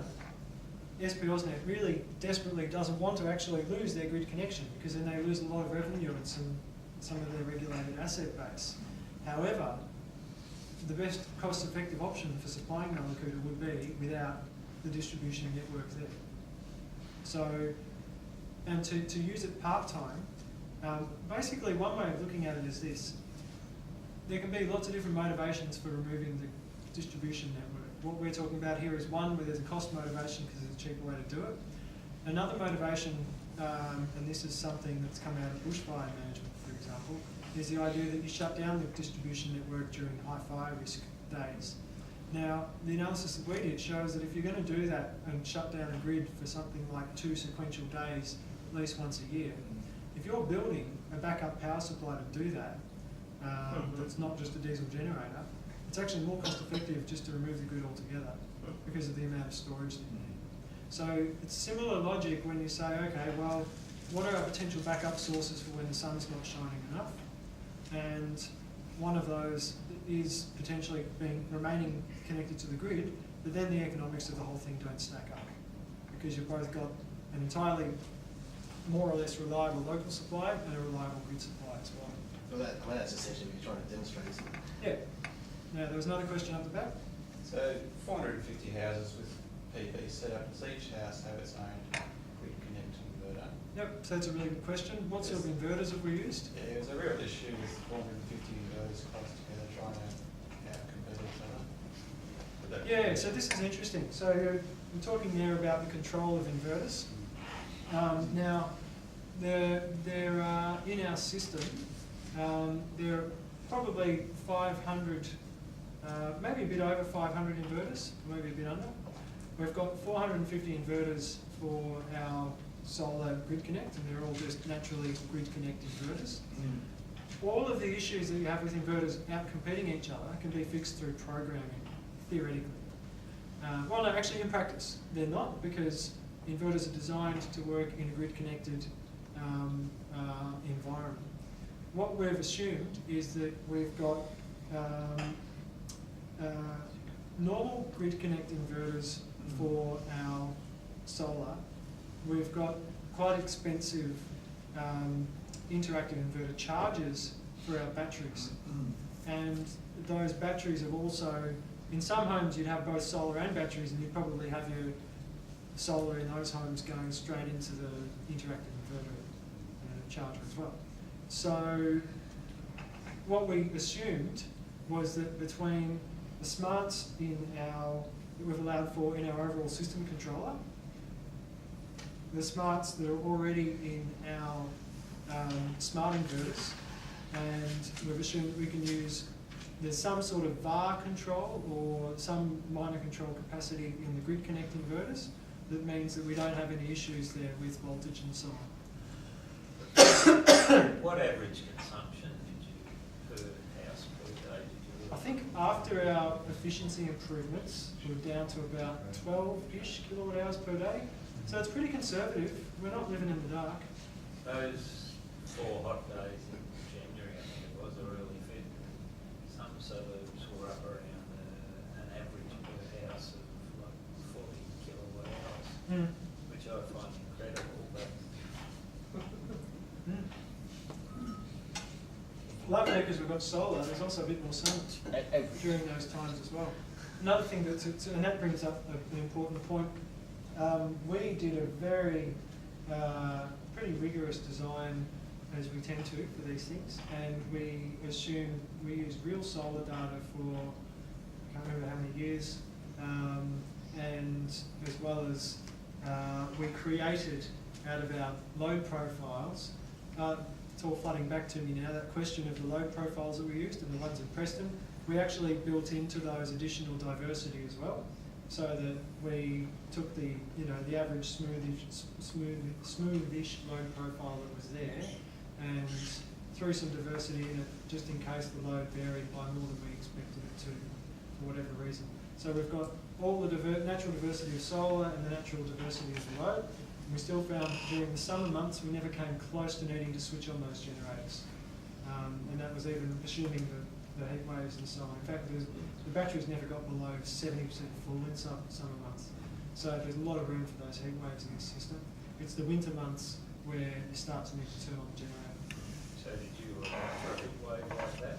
[SPEAKER 1] SP AusNet really desperately doesn't want to actually lose their grid connection, because then they lose a lot of revenue and some of their regulated asset base. However, the best cost-effective option for supplying Malakuta would be without the distribution network there. So, and to use it part-time, basically one way of looking at it is this. There can be lots of different motivations for removing the distribution network. What we're talking about here is one where there's a cost motivation because it's a cheaper way to do it. Another motivation, and this is something that's come out of bushfire management, for example, is the idea that you shut down the distribution network during high fire risk days. Now, the analysis that we did shows that if you're going to do that and shut down a grid for something like 2 sequential days, at least once a year, if you're building a backup power supply to do that, that's not just a diesel generator, it's actually more cost effective just to remove the grid altogether because of the amount of storage that you need. So it's similar logic when you say, okay, well, what are our potential backup sources for when the sun's not shining enough? And one of those is potentially remaining connected to the grid, but then the economics of the whole thing don't stack up, because you've both got an entirely more or less reliable local supply and a reliable grid supply as well.
[SPEAKER 2] Well, that's essentially what you're trying to demonstrate, isn't it?
[SPEAKER 1] Yeah. Now, there was another question up the back.
[SPEAKER 14] So 450 houses with PV set up. Does each house have its own grid connect inverter?
[SPEAKER 1] Yep, so that's a really good question. What sort of inverters have we used?
[SPEAKER 14] Yeah, it was a real issue with 450 inverters close together trying to compete each other.
[SPEAKER 1] Yeah, so this is interesting. So we're talking there about the control of inverters. Now, there are in our system, there are probably 500, maybe a bit over 500 inverters, maybe a bit under. We've got 450 inverters for our solar grid connect, and they're all just naturally grid connect inverters. All of the issues that you have with inverters out competing each other can be fixed through programming, theoretically. Well, no, actually in practice, they're not, because inverters are designed to work in a grid-connected environment. What we've assumed is that we've got normal grid-connect inverters for our solar. We've got quite expensive interactive inverter chargers for our batteries. And those batteries have also, in some homes you'd have both solar and batteries, and you'd probably have your solar in those homes going straight into the interactive inverter charger as well. So what we assumed was that between the smarts that we've allowed for in our overall system controller, the smarts that are already in our smart inverters, and we've assumed that we can use, there's some sort of VAR control or some minor control capacity in the grid connect inverters that means that we don't have any issues there with voltage and so on.
[SPEAKER 5] What average consumption did you, per house per day, did you?
[SPEAKER 1] I think after our efficiency improvements, we're down to about 12-ish kilowatt hours per day. So it's pretty conservative. We're not living in the dark.
[SPEAKER 5] Those 4 hot days in January, I think it was, or early February, some suburbs were up around an average per house of like 40 kilowatt hours, which I find incredible. But
[SPEAKER 1] Luckily, because we've got solar, there's also a bit more sun during those times as well. Another thing and that brings up an important point. We did a very pretty rigorous design, as we tend to for these things, and we assumed we used real solar data for, I can't remember how many years, and as well as we created out of our load profiles, it's all flooding back to me now, that question of the load profiles that we used and the ones in Preston, we actually built into those additional diversity as well, so that we took the average smoothish load profile that was there and threw some diversity in it just in case the load varied by more than we expected it to for whatever reason. So we've got all the natural diversity of solar and the natural diversity of the load. And we still found during the summer months we never came close to needing to switch on those generators. And that was even assuming the heat waves and so on. In fact, the batteries never got below 70% full in summer months. So there's a lot of room for those heat waves in this system. It's the winter months where you start to need to turn on the generator.
[SPEAKER 5] so did you allow for a heat wave like that?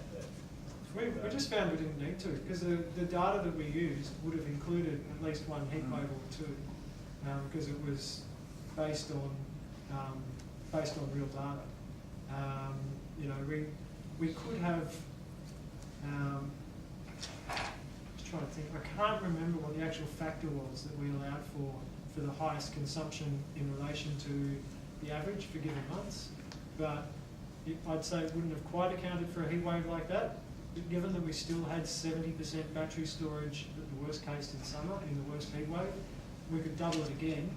[SPEAKER 1] We just found we didn't need to, because the data that we used would have included at least one heat wave or two, because it was based on real data. We could have. Just trying to think. I can't remember what the actual factor was that we allowed for the highest consumption in relation to the average for given months, but I'd say it wouldn't have quite accounted for a heat wave like that. Given that we still had 70% battery storage at the worst case in summer, in the worst heat wave, we could double it again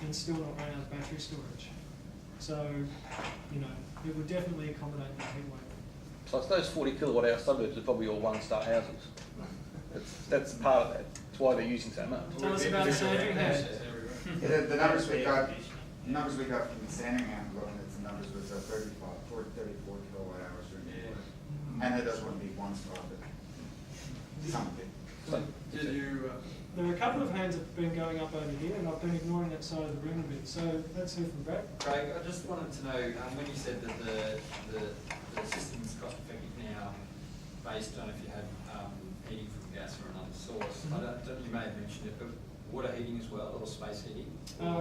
[SPEAKER 1] and still not run out of battery storage. So, it would definitely accommodate the heat wave.
[SPEAKER 7] Plus those 40 kilowatt hour suburbs are probably all one-star houses. That's part of that. That's why they're using so much.
[SPEAKER 1] Tell us about saving house.
[SPEAKER 15] The numbers we got from Sandringham, looking at the numbers, was 34 kilowatt hours. And it doesn't want to be one star, but something.
[SPEAKER 6] Did you?
[SPEAKER 1] There are a couple of hands that have been going up over here, and I've been ignoring that side of the room a bit. So let's hear from Brad.
[SPEAKER 16] Craig, I just wanted to know, when you said that the system's cost effective now, based on if you had heating from gas or another source. I don't, you may have mentioned it, but water heating as well, or space heating?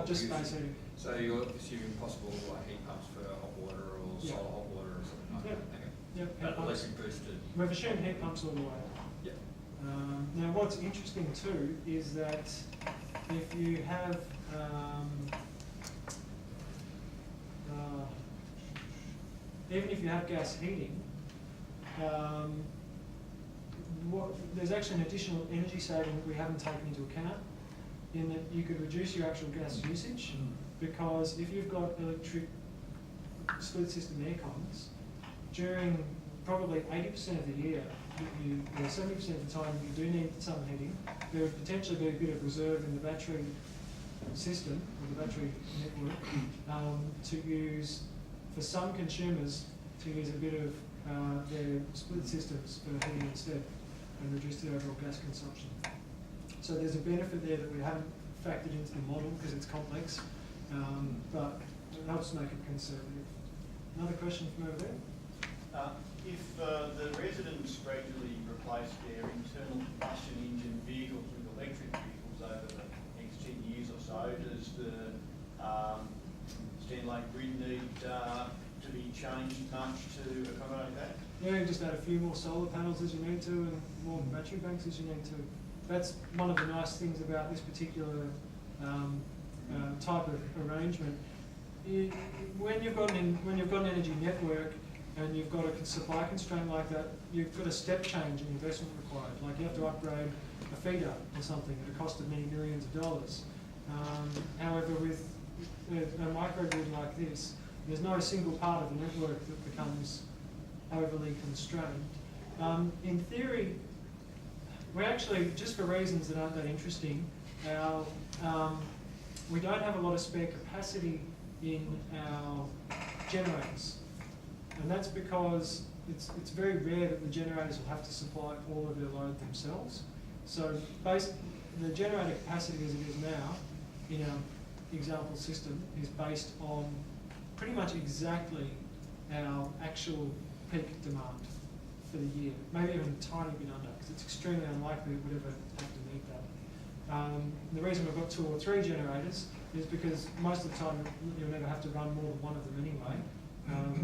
[SPEAKER 1] Just space heating.
[SPEAKER 16] So you're assuming possible heat pumps for hot water or solar hot water or something like that? Okay.
[SPEAKER 1] Yep.
[SPEAKER 16] But electric boosted.
[SPEAKER 1] We've assumed heat pumps all the way.
[SPEAKER 16] Yep.
[SPEAKER 1] Now, what's interesting too is that if you have even if you have gas heating, there's actually an additional energy saving that we haven't taken into account, in that you could reduce your actual gas usage, because if you've got electric split system air cons, during probably 80% of the year, 70% of the time you do need some heating, there would potentially be a bit of reserve in the battery system, or the battery network, to use, for some consumers, to use a bit of their split systems for heating instead, and reduce the overall gas consumption. So there's a benefit there that we haven't factored into the model because it's complex, but it helps make it conservative. Another question from over there?
[SPEAKER 8] If the residents regularly replace their internal combustion engine vehicles with electric vehicles over the next 10 years or so, does the Stanley grid need to be changed much to accommodate that?
[SPEAKER 1] Yeah, you just add a few more solar panels as you need to and more battery banks as you need to. That's one of the nice things about this particular type of arrangement. When you've got an energy network and you've got a supply constraint like that, you've got a step change in investment required. Like you have to upgrade a feeder or something at a cost of many millions of dollars. However, with a microgrid like this, there's no single part of the network that becomes overly constrained. In theory, we actually, just for reasons that aren't that interesting, we don't have a lot of spare capacity in our generators. And that's because it's very rare that the generators will have to supply all of their load themselves. So the generator capacity as it is now in our example system is based on pretty much exactly our actual peak demand for the year, maybe even a tiny bit under, because it's extremely unlikely it would ever have to meet that. The reason we've got 2 or 3 generators is because most of the time you'll never have to run more than one of them anyway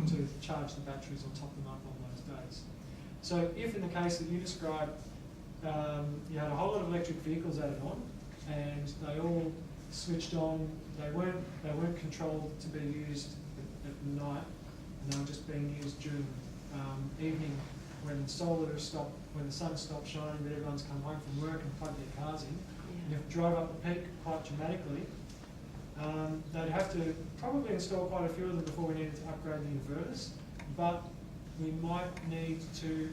[SPEAKER 1] to charge the batteries or top them up on those days. So if in the case that you described, you had a whole lot of electric vehicles added on and they all switched on, they weren't controlled to be used at night, and they were just being used during evening when when the sun stopped shining, but everyone's come home from work and plugged their cars in, and you've drove up the peak quite dramatically. They'd have to probably install quite a few of them before we needed to upgrade the inverters, but we might need to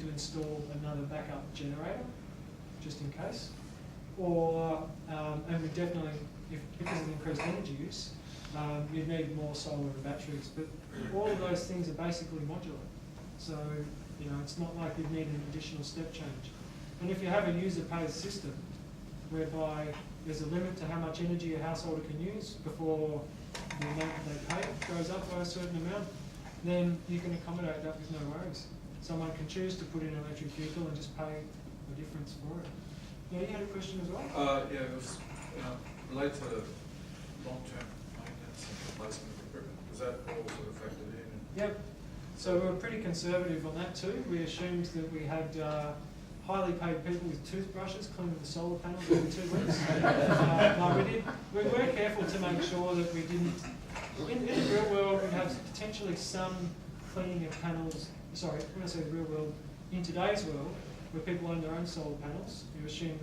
[SPEAKER 1] install another backup generator, just in case. Or, and we definitely, if because of the increased energy use, you'd need more solar and batteries. But all of those things are basically modular. So, it's not like you'd need an additional step change. And if you have a user-pays system, whereby there's a limit to how much energy a householder can use before the amount that they pay goes up by a certain amount, then you can accommodate that with no worries. Someone can choose to put in an electric vehicle and just pay the difference for it. Yeah, you had a question as well?
[SPEAKER 6] Yeah, it was related to the long-term maintenance and replacement of equipment. Is that all sort of factored in?
[SPEAKER 1] Yep. So we were pretty conservative on that too. We assumed that we had highly paid people with toothbrushes cleaning the solar panels every 2 weeks. We were careful to make sure that we didn't. In the real world, we have potentially some cleaning of panels. Sorry, when I say the real world, in today's world, where people own their own solar panels, you assume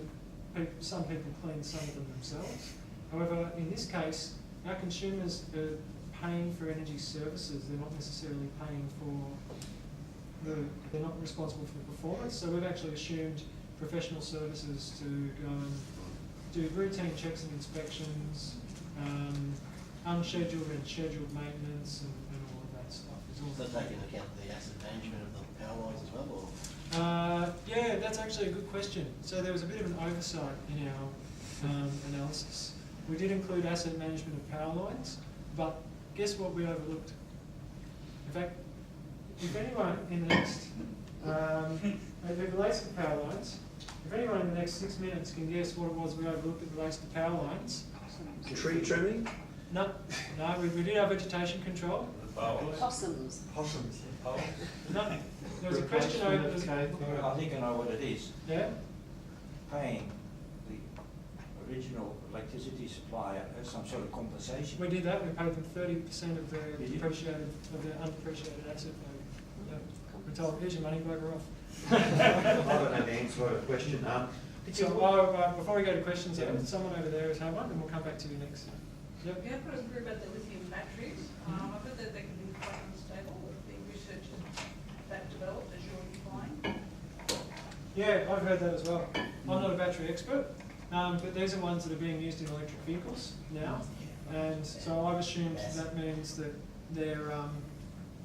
[SPEAKER 1] that some people clean some of them themselves. However, in this case, our consumers are paying for energy services. They're not necessarily paying for they're not responsible for the performance. So we've actually assumed professional services to go and do routine checks and inspections, unscheduled and scheduled maintenance, and all of that stuff.
[SPEAKER 2] Does that take into account the asset management of the power lines as well? Or?
[SPEAKER 1] Yeah, that's actually a good question. So there was a bit of an oversight in our analysis. We did include asset management of power lines, but guess what we overlooked? In fact, if anyone in the next, it relates to power lines, if anyone in the next 6 minutes can guess what it was we overlooked that relates to power lines.
[SPEAKER 17] Tree trimming?
[SPEAKER 1] No, we did our vegetation control.
[SPEAKER 12] Possums.
[SPEAKER 17] Possums.
[SPEAKER 1] No, there was a question over.
[SPEAKER 13] I think I know what it is.
[SPEAKER 1] Yeah?
[SPEAKER 13] Paying the original electricity supplier as some sort of compensation.
[SPEAKER 1] We did that. We paid them 30% of their undepreciated asset value. Yeah. We told, here's your money, bugger off.
[SPEAKER 17] I don't know the answer to the question.
[SPEAKER 1] Before we go to questions, someone over there has had one, and we'll come back to you next. Yep.
[SPEAKER 18] Yeah, I was wondering about the lithium batteries. I've heard that they can be quite unstable. There's been research that developed as you're implying.
[SPEAKER 1] Yeah, I've heard that as well. I'm not a battery expert, but these are ones that are being used in electric vehicles now. And so I've assumed that means that they're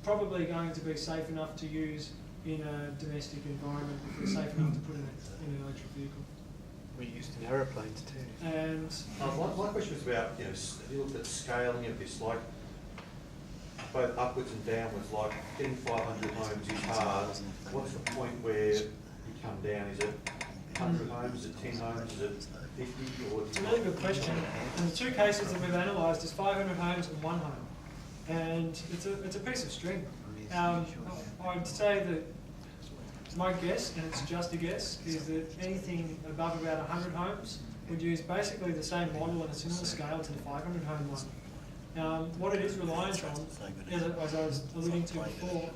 [SPEAKER 1] probably going to be safe enough to use in a domestic environment if they're safe enough to put in an electric vehicle.
[SPEAKER 4] We used in aeroplanes too.
[SPEAKER 1] And
[SPEAKER 17] my question was about, have you looked at scaling of this? Like, both upwards and downwards, like getting 500 homes is hard. What's the point where you come down? Is it 100 homes, is it 10 homes, is it 50? Or
[SPEAKER 1] It's a really good question. And the two cases that we've analysed is 500 homes and 1 home. And it's a piece of string. I'd say that my guess, and it's just a guess, is that anything above about 100 homes would use basically the same model on a similar scale to the 500 home one. What it is reliant on, as I was alluding to before,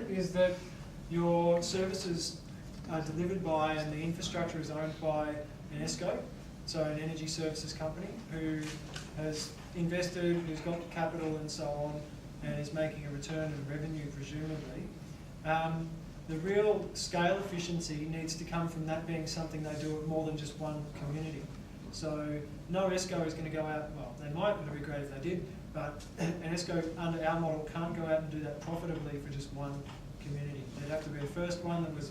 [SPEAKER 1] is that your services are delivered by and the infrastructure is owned by an ESCO, so an energy services company, who has invested, who's got capital and so on, and is making a return of revenue presumably. The real scale efficiency needs to come from that being something they do at more than just one community. So no ESCO is going to go out, well, they might, it would be great if they did, but an ESCO under our model can't go out and do that profitably for just one community. There'd have to be a first one that was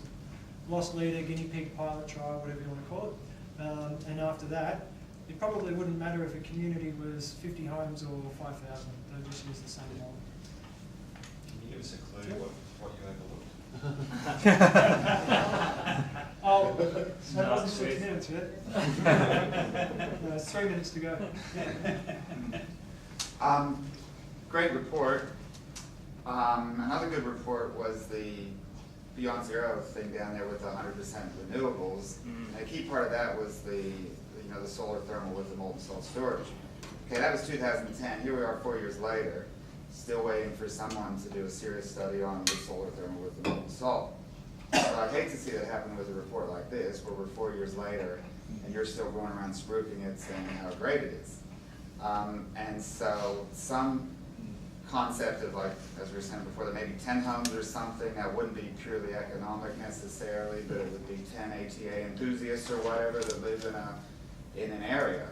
[SPEAKER 1] loss leader, guinea pig, pilot trial, whatever you want to call it. And after that, it probably wouldn't matter if a community was 50 homes or 5,000. They'd just use the same model.
[SPEAKER 14] Can you give us a clue what you overlooked?
[SPEAKER 1] Oh, that wasn't 6 minutes yet. No, it's 3 minutes to go.
[SPEAKER 15] Great report. Another good report was the Beyond Zero thing down there with the 100% renewables. And a key part of that was the solar thermal with the molten salt storage. Okay, that was 2010. Here we are 4 years later, still waiting for someone to do a serious study on the solar thermal with the molten salt. So I'd hate to see that happen with a report like this, where we're 4 years later and you're still going around spruiking it, saying how great it is. And so some concept of, like, as we were saying before, that maybe 10 homes or something that wouldn't be purely economic necessarily, but it would be 10 ATA enthusiasts or whatever that live in an area.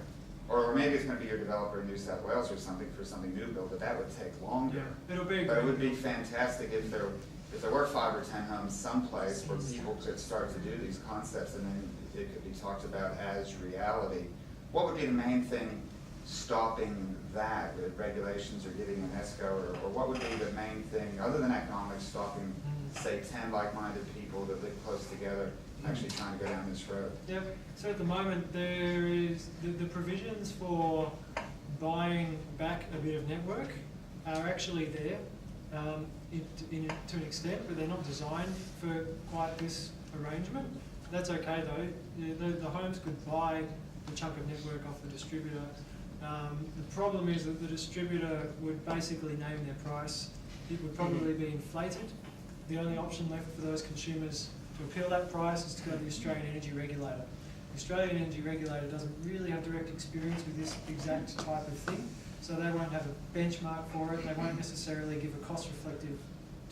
[SPEAKER 15] Or maybe it's going to be your developer in New South Wales or something for something new build, but that would take longer.
[SPEAKER 1] Yeah, it'll be.
[SPEAKER 15] But it would be fantastic if there were 5 or 10 homes someplace where people could start to do these concepts and then it could be talked about as reality. What would be the main thing stopping that, with regulations or getting an ESCO, or what would be the main thing, other than economics, stopping, say, 10 like-minded people that live close together actually trying to go down this road?
[SPEAKER 1] Yep. So at the moment, there is the provisions for buying back a bit of network are actually there to an extent, but they're not designed for quite this arrangement. That's okay though. The homes could buy the chunk of network off the distributor. The problem is that the distributor would basically name their price. It would probably be inflated. The only option left for those consumers to appeal that price is to go to the Australian Energy Regulator. The Australian Energy Regulator doesn't really have direct experience with this exact type of thing, so they won't have a benchmark for it. They won't necessarily give a cost-reflective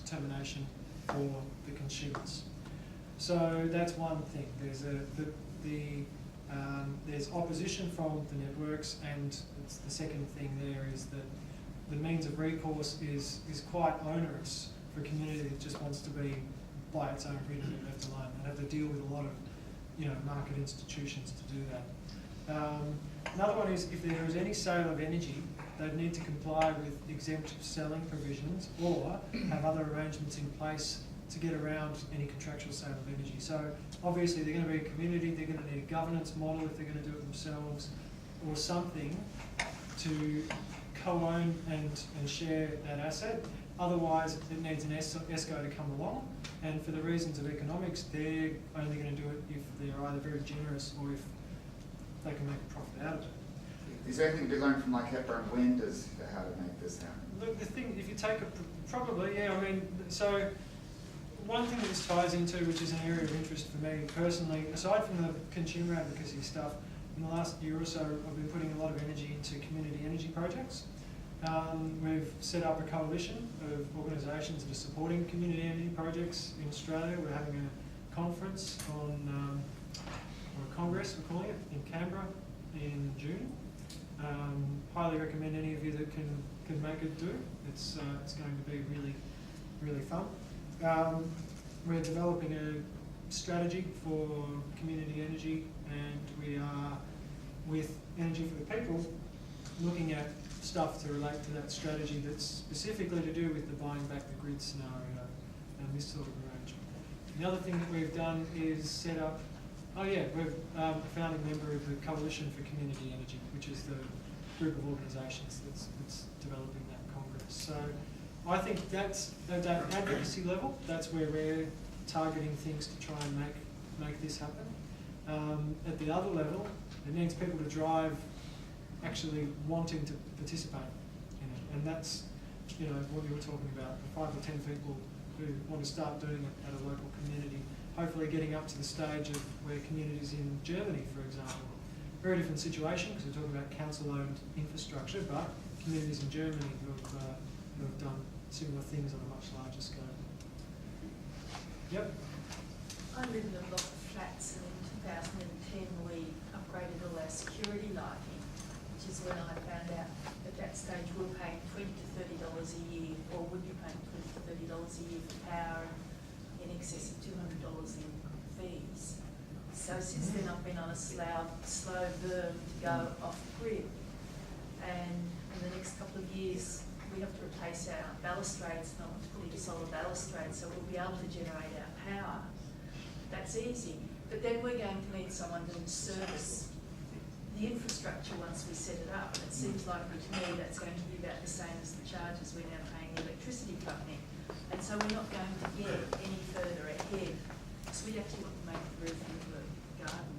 [SPEAKER 1] determination for the consumers. So that's one thing. There's opposition from the networks, and the second thing there is that the means of recourse is quite onerous for a community that just wants to be by its own grid and left alone. They have to deal with a lot of market institutions to do that. Another one is if there is any sale of energy, they'd need to comply with exempt selling provisions or have other arrangements in place to get around any contractual sale of energy. So obviously they're going to be a community, they're going to need a governance model if they're going to do it themselves, or something to co-own and share that asset. Otherwise it needs an ESCO to come along, and for the reasons of economics, they're only going to do it if they're either very generous or if they can make a profit out of it.
[SPEAKER 15] Is there anything to be learned from like Hepburn Wind as to how to make this happen?
[SPEAKER 1] Look, the thing, if you take probably, yeah, I mean, so one thing that this ties into, which is an area of interest for me personally, aside from the consumer advocacy stuff, in the last year or so, I've been putting a lot of energy into community energy projects. We've set up a coalition of organisations that are supporting community energy projects in Australia. We're having a conference or a congress, we're calling it, in Canberra in June. Highly recommend any of you that can make it do. It's going to be really, really fun. We're developing a strategy for community energy, and we are, with Energy for the People, looking at stuff to relate to that strategy that's specifically to do with the buying back the grid scenario and this sort of arrangement. The other thing that we've done is set up, we're a founding member of the Coalition for Community Energy, which is the group of organisations that's developing that Congress. So I think that's, at that advocacy level, that's where we're targeting things to try and make this happen. At the other level, it needs people to drive actually wanting to participate in it. And that's, what you were talking about, the 5 or 10 people who want to start doing it at a local community, hopefully getting up to the stage of where communities in Germany, for example, very different situation because we're talking about council-owned infrastructure, but communities in Germany who have done similar things on a much larger scale. Yep.
[SPEAKER 19] I live in a block of flats, and in 2010 we upgraded all our security lighting, which is when I found out at that stage we were paying $20 to $30 a year, or would be paying $20 to $30 a year for power and in excess of $200 in fees. So since then I've been on a slow burn to go off the grid, and in the next couple of years we have to replace our balustrades, and I want to put in solar balustrades so we'll be able to generate our power. That's easy. But then we're going to need someone to service the infrastructure once we set it up. And it seems likely to me that's going to be about the same as the charges we're now paying the electricity company. And so we're not going to get any further ahead. So we actually want to make the roof into a garden.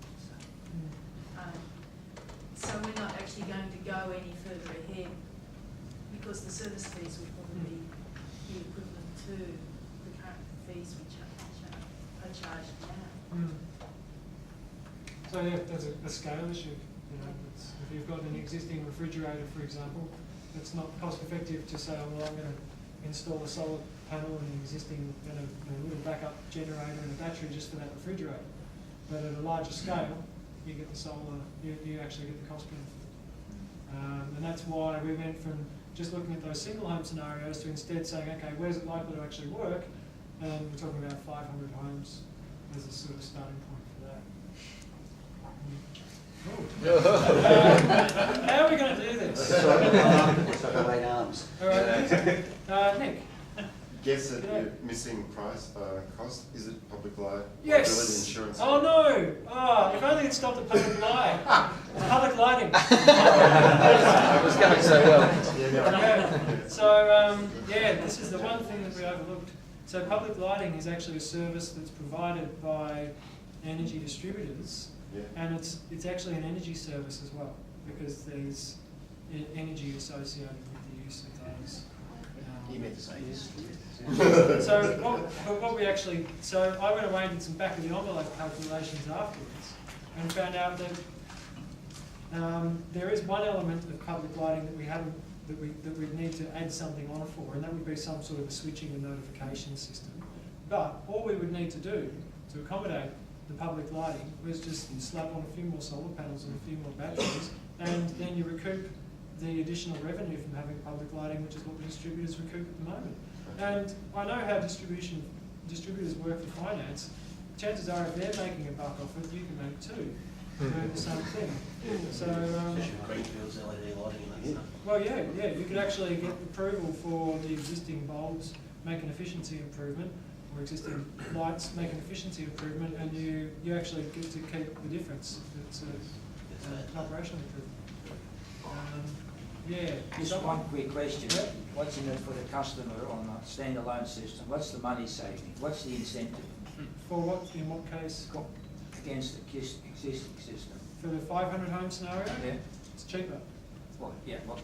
[SPEAKER 19] So we're not actually going to go any further ahead because the service fees will probably be equivalent to the current fees we are charged now.
[SPEAKER 1] So yeah, there's a scale issue. If you've got an existing refrigerator, for example, it's not cost effective to say, well, I'm going to install a solar panel and an existing and a little backup generator and a battery just for that refrigerator. But at a larger scale, you get the solar, you actually get the cost benefit. And that's why we went from just looking at those single home scenarios to instead saying, okay, where's it likely to actually work? And we're talking about 500 homes as a sort of starting point for that. How are we going to do this?
[SPEAKER 3] Separate arms.
[SPEAKER 1] All right, Nick.
[SPEAKER 20] Guess that you're missing price cost. Is it public liability
[SPEAKER 1] Yes.
[SPEAKER 20] insurance?
[SPEAKER 1] Oh no! Oh, if only it stopped at public lighting. Public lighting.
[SPEAKER 7] It was going so well.
[SPEAKER 1] Yeah. So this is the one thing that we overlooked. So public lighting is actually a service that's provided by energy distributors, and it's actually an energy service as well because there's energy associated with the use of those.
[SPEAKER 3] You meant to say this.
[SPEAKER 1] So I went away and did some back of the envelope calculations afterwards and found out that there is one element of public lighting that we haven't, that we need to add something on for, and that would be some sort of a switching and notification system. But all we would need to do to accommodate the public lighting was just slap on a few more solar panels and a few more batteries, and then you recoup the additional revenue from having public lighting, which is what the distributors recoup at the moment. And I know how distributors work for finance. Chances are if they're making a buck off it, you can make too. Doing the same thing. So,
[SPEAKER 2] Greenfield's LED lighting and that stuff.
[SPEAKER 1] well, yeah, you could actually get approval for the existing bulbs, make an efficiency improvement, or existing lights, make an efficiency improvement, and you actually get to keep the difference. It's an operational improvement.
[SPEAKER 13] Just one quick question. What's in it for the customer on a standalone system? What's the money saving? What's the incentive?
[SPEAKER 1] For what, in what case?
[SPEAKER 13] Against the existing system.
[SPEAKER 1] For the 500 home scenario?
[SPEAKER 13] Yeah.
[SPEAKER 1] It's cheaper.
[SPEAKER 13] What? Yeah, what?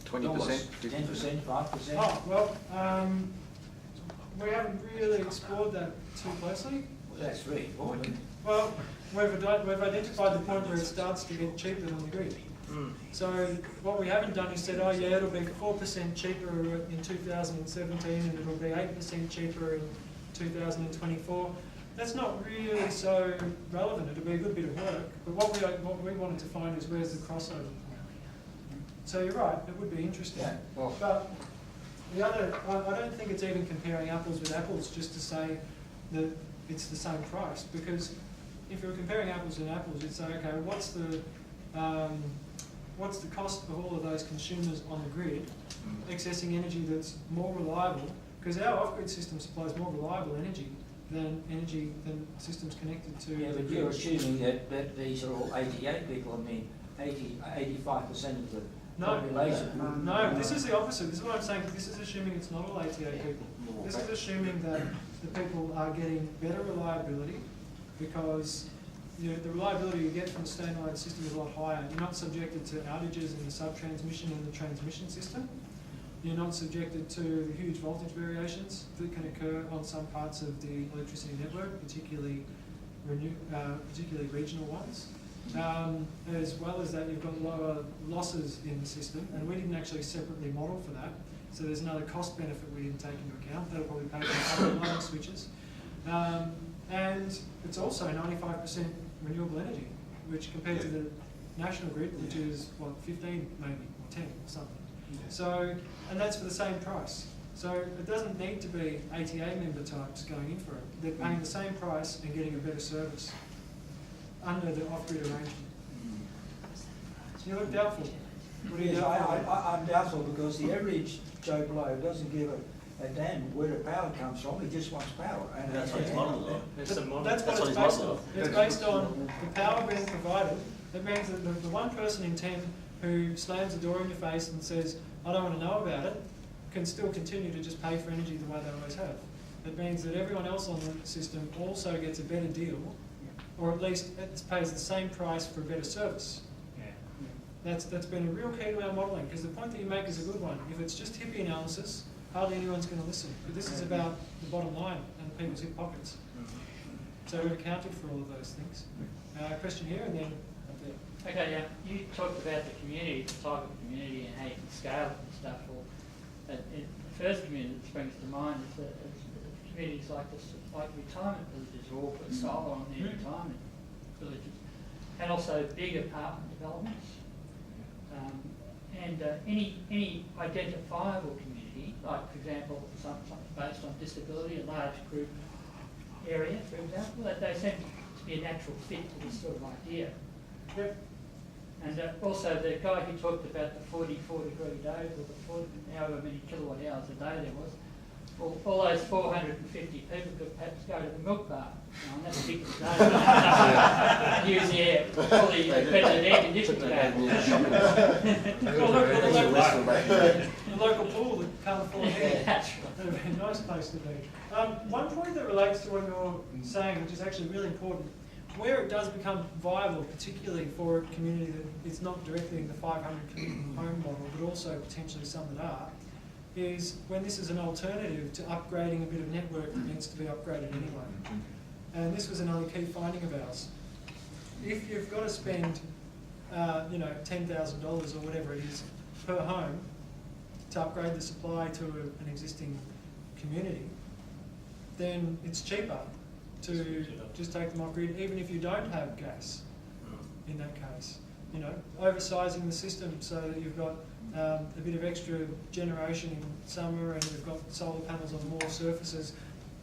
[SPEAKER 7] 20%?
[SPEAKER 13] 10%, 5%?
[SPEAKER 1] Oh, well, we haven't really explored that too closely.
[SPEAKER 13] Well, that's really important.
[SPEAKER 1] Well, we've identified the point where it starts to get cheaper than the grid. So what we haven't done is said, oh yeah, it'll be 4% cheaper in 2017 and it'll be 8% cheaper in 2024. That's not really so relevant. It'll be a good bit of work. But what we wanted to find is where's the crossover point. So you're right, it would be interesting.
[SPEAKER 13] Yeah, well,
[SPEAKER 1] but the other, I don't think it's even comparing apples with apples just to say that it's the same price, because if you're comparing apples and apples, you'd say, okay, what's the what's the cost of all of those consumers on the grid accessing energy that's more reliable, because our off-grid system supplies more reliable energy than systems connected to
[SPEAKER 13] Yeah,
[SPEAKER 1] the
[SPEAKER 13] but
[SPEAKER 1] grid.
[SPEAKER 13] you're assuming that these are all 88 people, I mean, 85% of the population.
[SPEAKER 1] No, this is the opposite. This is what I'm saying. This is assuming it's not all 88 people. This is assuming that the people are getting better reliability, because the reliability you get from a standalone system is a lot higher. You're not subjected to outages in the sub-transmission and the transmission system. You're not subjected to the huge voltage variations that can occur on some parts of the electricity network, particularly regional ones. As well as that, you've got lower losses in the system, and we didn't actually separately model for that. So there's another cost benefit we didn't take into account. That'll probably pay for other lighting switches. And it's also 95% renewable energy, which compared to the national grid, which is, what, 15 maybe, or 10 or something. So, and that's for the same price. So it doesn't need to be ATA member types going in for it. They're paying the same price and getting a better service under the off-grid arrangement. You look doubtful. What are you doubtful?
[SPEAKER 13] I'm doubtful because the average Joe Blow doesn't give a damn where the power comes from, he just wants power. And
[SPEAKER 2] that's what it's modeled on.
[SPEAKER 1] That's what it's based on. It's based on the power being provided. That means that the one person in 10 who slams the door in your face and says, I don't want to know about it, can still continue to just pay for energy the way they always have. It means that everyone else on the system also gets a better deal, or at least it pays the same price for a better service. That's been a real key to our modelling, because the point that you make is a good one. If it's just hippie analysis, hardly anyone's going to listen. But this is about the bottom line and people's hip pockets. So we've accounted for all of those things. Question here, and then up there.
[SPEAKER 21] Okay, you talked about the community, the type of community, and how you can scale it and stuff. The first community that springs to mind is communities like retirement villages, or put solar on their retirement villages, and also big apartment developments. And any identifiable community, like for example, something based on disability, a large group area, for example, that they seem to be a natural fit to this sort of idea.
[SPEAKER 1] Yep.
[SPEAKER 21] And also the guy who talked about the 44-degree days, or the however many kilowatt hours a day there was, all those 450 people could perhaps go to the milk bar on that particular day and use the air, fully accredited air conditioning.
[SPEAKER 1] The local pool that can't afford air.
[SPEAKER 21] That's right.
[SPEAKER 1] That would be a nice place to be. One point that relates to what you're saying, which is actually really important, where it does become viable, particularly for a community that is not directly in the 500 home model, but also potentially some that are, is when this is an alternative to upgrading a bit of network that needs to be upgraded anyway. And this was another key finding of ours. If you've got to spend, $10,000 or whatever it is per home to upgrade the supply to an existing community, then it's cheaper to just take them off grid, even if you don't have gas in that case. Oversizing the system so that you've got a bit of extra generation in summer and you've got solar panels on more surfaces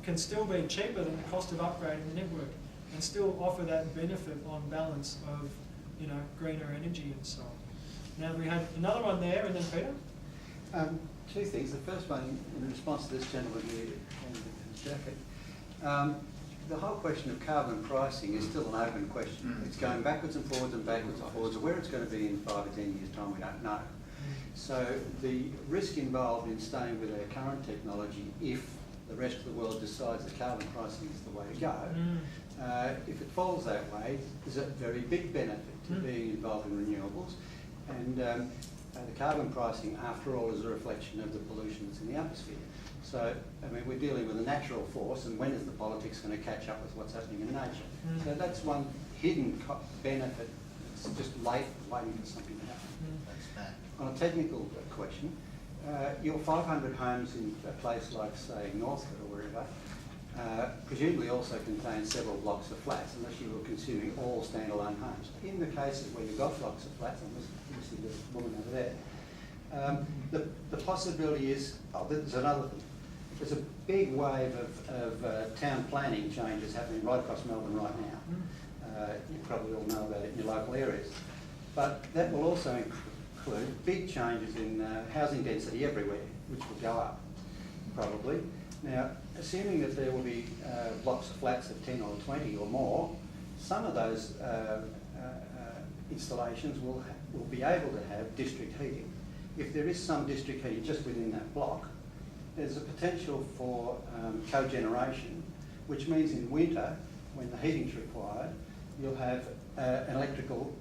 [SPEAKER 1] can still be cheaper than the cost of upgrading the network and still offer that benefit on balance of, greener energy and so on. Now we had another one there, and then Peter?
[SPEAKER 3] Two things. The first one, in response to this gentleman here in his jacket, the whole question of carbon pricing is still an open question. It's going backwards and forwards and backwards and forwards. Where it's going to be in 5 or 10 years' time, we don't know. So the risk involved in staying with our current technology, if the rest of the world decides that carbon pricing is the way to go, if it falls that way, there's a very big benefit to being involved in renewables. And the carbon pricing, after all, is a reflection of the pollution that's in the atmosphere. So, we're dealing with a natural force, and when is the politics going to catch up with what's happening in nature? So that's one hidden benefit. It's just late, waiting for something to happen. On a technical question, your 500 homes in a place like, say, Northcote or wherever, presumably also contain several blocks of flats, unless you were consuming all standalone homes. In the cases where you've got blocks of flats, I'm listening to the woman over there, the possibility is, there's another thing. There's a big wave of town planning changes happening right across Melbourne right now. You probably all know about it in your local areas. But that will also include big changes in housing density everywhere, which will go up, probably. Now, assuming that there will be blocks of flats of 10 or 20 or more, some of those installations will be able to have district heating. If there is some district heating just within that block, there's a potential for cogeneration, which means in winter, when the heating's required, you'll have an electrical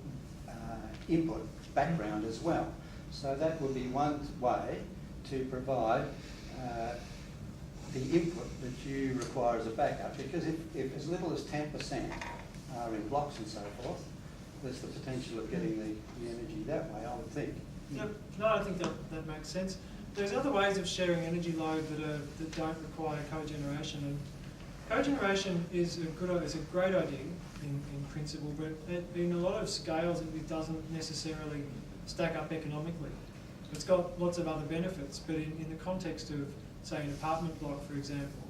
[SPEAKER 3] input background as well. So that will be one way to provide the input that you require as a backup, because if as little as 10% are in blocks and so forth, there's the potential of getting the energy that way, I would think.
[SPEAKER 1] Yep. No, I think that makes sense. There's other ways of sharing energy load that don't require cogeneration, and cogeneration is a great idea in principle, but in a lot of scales it doesn't necessarily stack up economically. It's got lots of other benefits, but in the context of, say, an apartment block, for example,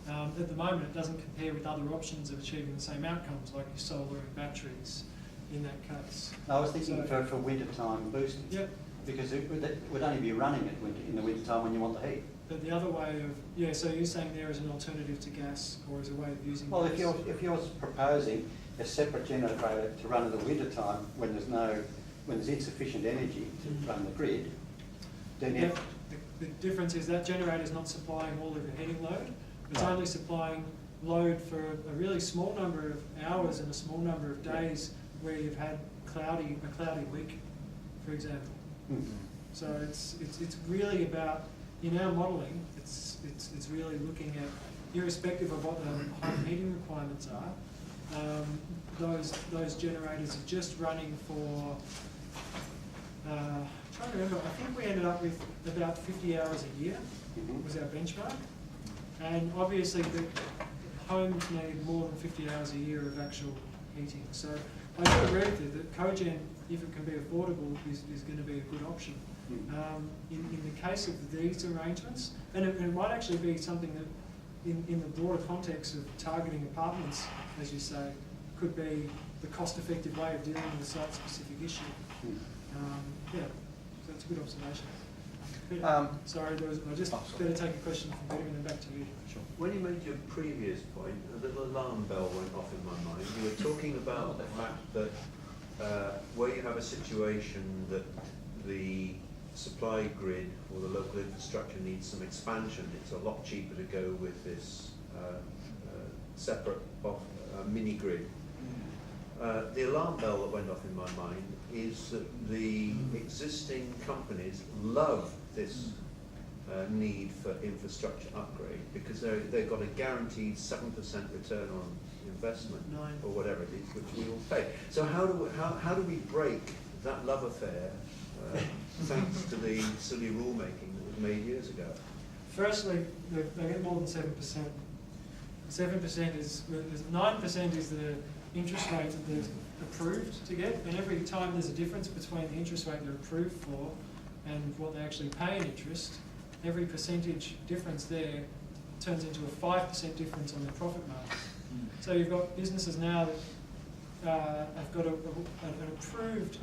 [SPEAKER 1] at the moment it doesn't compare with other options of achieving the same outcomes, like your solar and batteries in that case.
[SPEAKER 3] I was thinking for wintertime boosting.
[SPEAKER 1] Yep.
[SPEAKER 3] Because it would only be running in the winter time when you want the heat.
[SPEAKER 1] But the other way of, so you're saying there is an alternative to gas, or as a way of using
[SPEAKER 3] well,
[SPEAKER 1] gas?
[SPEAKER 3] if you're proposing a separate generator to run in the winter time when there's insufficient energy to run the grid, then
[SPEAKER 1] the difference is that generator is not supplying all of your heating load. It's only supplying load for a really small number of hours and a small number of days where you've had a cloudy week, for example. So it's really about, in our modelling, it's really looking at, irrespective of what the home heating requirements are, those generators are just running for, I'm trying to remember, I think we ended up with about 50 hours a year was our benchmark. And obviously the homes need more than 50 hours a year of actual heating. So I do agree with you that cogen, if it can be affordable, is going to be a good option. In the case of these arrangements, and it might actually be something that, in the broader context of targeting apartments, as you say, could be the cost-effective way of dealing with a site-specific issue. So that's a good observation. Sorry, I just better take a question from Peter and then back to you.
[SPEAKER 17] Sure. When you made your previous point, a little alarm bell went off in my mind. You were talking about the fact that where you have a situation that the supply grid or the local infrastructure needs some expansion, it's a lot cheaper to go with this separate mini grid. The alarm bell that went off in my mind is that the existing companies love this need for infrastructure upgrade because they've got a guaranteed 7% return on investment or whatever it is, which we all pay. So how do we break that love affair thanks to the silly rulemaking that was made years ago?
[SPEAKER 1] Firstly, they get more than 7%. 7% is 9% is the interest rate that they're approved to get, and every time there's a difference between the interest rate they're approved for and what they actually pay in interest, every percentage difference there turns into a 5% difference on their profit margin. So you've got businesses now that have got an approved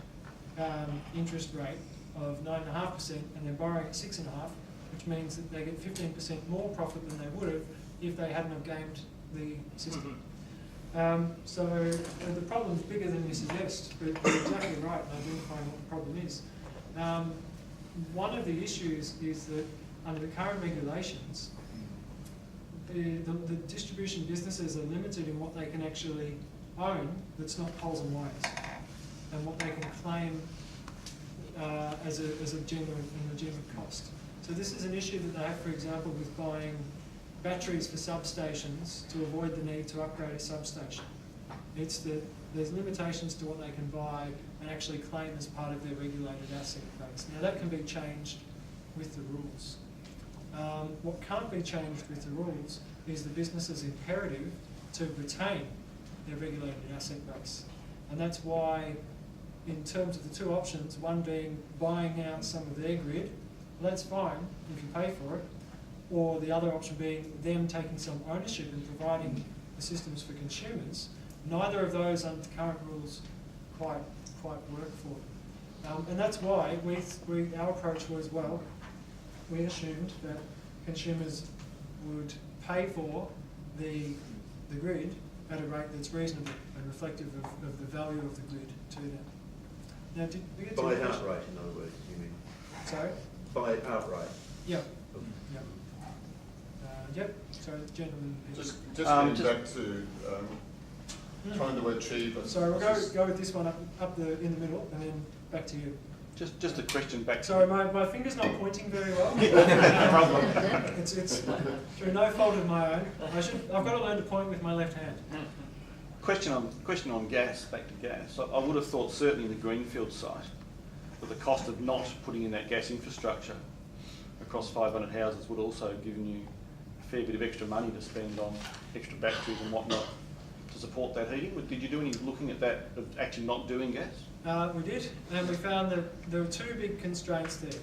[SPEAKER 1] interest rate of 9.5% and they're borrowing at 6.5%, which means that they get 15% more profit than they would have if they hadn't have gamed the system. So the problem's bigger than you suggest, but you're exactly right in identifying what the problem is. One of the issues is that under the current regulations, the distribution businesses are limited in what they can actually own that's not poles and wires, and what they can claim as a genuine cost. So this is an issue that they have, for example, with buying batteries for substations to avoid the need to upgrade a substation. It's that there's limitations to what they can buy and actually claim as part of their regulated asset base. Now that can be changed with the rules. What can't be changed with the rules is the business's imperative to retain their regulated asset base. And that's why, in terms of the two options, one being buying out some of their grid, well, that's fine if you pay for it, or the other option being them taking some ownership and providing the systems for consumers. Neither of those under the current rules quite work for them. And that's why our approach was, well, we assumed that consumers would pay for the grid at a rate that's reasonable and reflective of the value of the grid to them. Now, did we get to
[SPEAKER 17] Buy
[SPEAKER 1] the
[SPEAKER 17] it
[SPEAKER 1] question?
[SPEAKER 17] outright, in other words, you mean?
[SPEAKER 1] Sorry?
[SPEAKER 17] Buy it outright.
[SPEAKER 1] Yep. Yep. Yep. Sorry, the gentleman.
[SPEAKER 9] Just getting back to trying to achieve.
[SPEAKER 1] Sorry, we'll go with this one up in the middle, and then back to you.
[SPEAKER 10] Just a question back.
[SPEAKER 1] Sorry, my finger's not pointing very well. It's through no fault of my own. I've got to learn to point with my left hand.
[SPEAKER 10] Question on gas. Back to gas. I would have thought certainly in the greenfield site, that the cost of not putting in that gas infrastructure across 500 houses would also have given you a fair bit of extra money to spend on extra batteries and whatnot to support that heating. Did you do any looking at that of actually not doing gas?
[SPEAKER 1] We did, and we found that there were two big constraints there.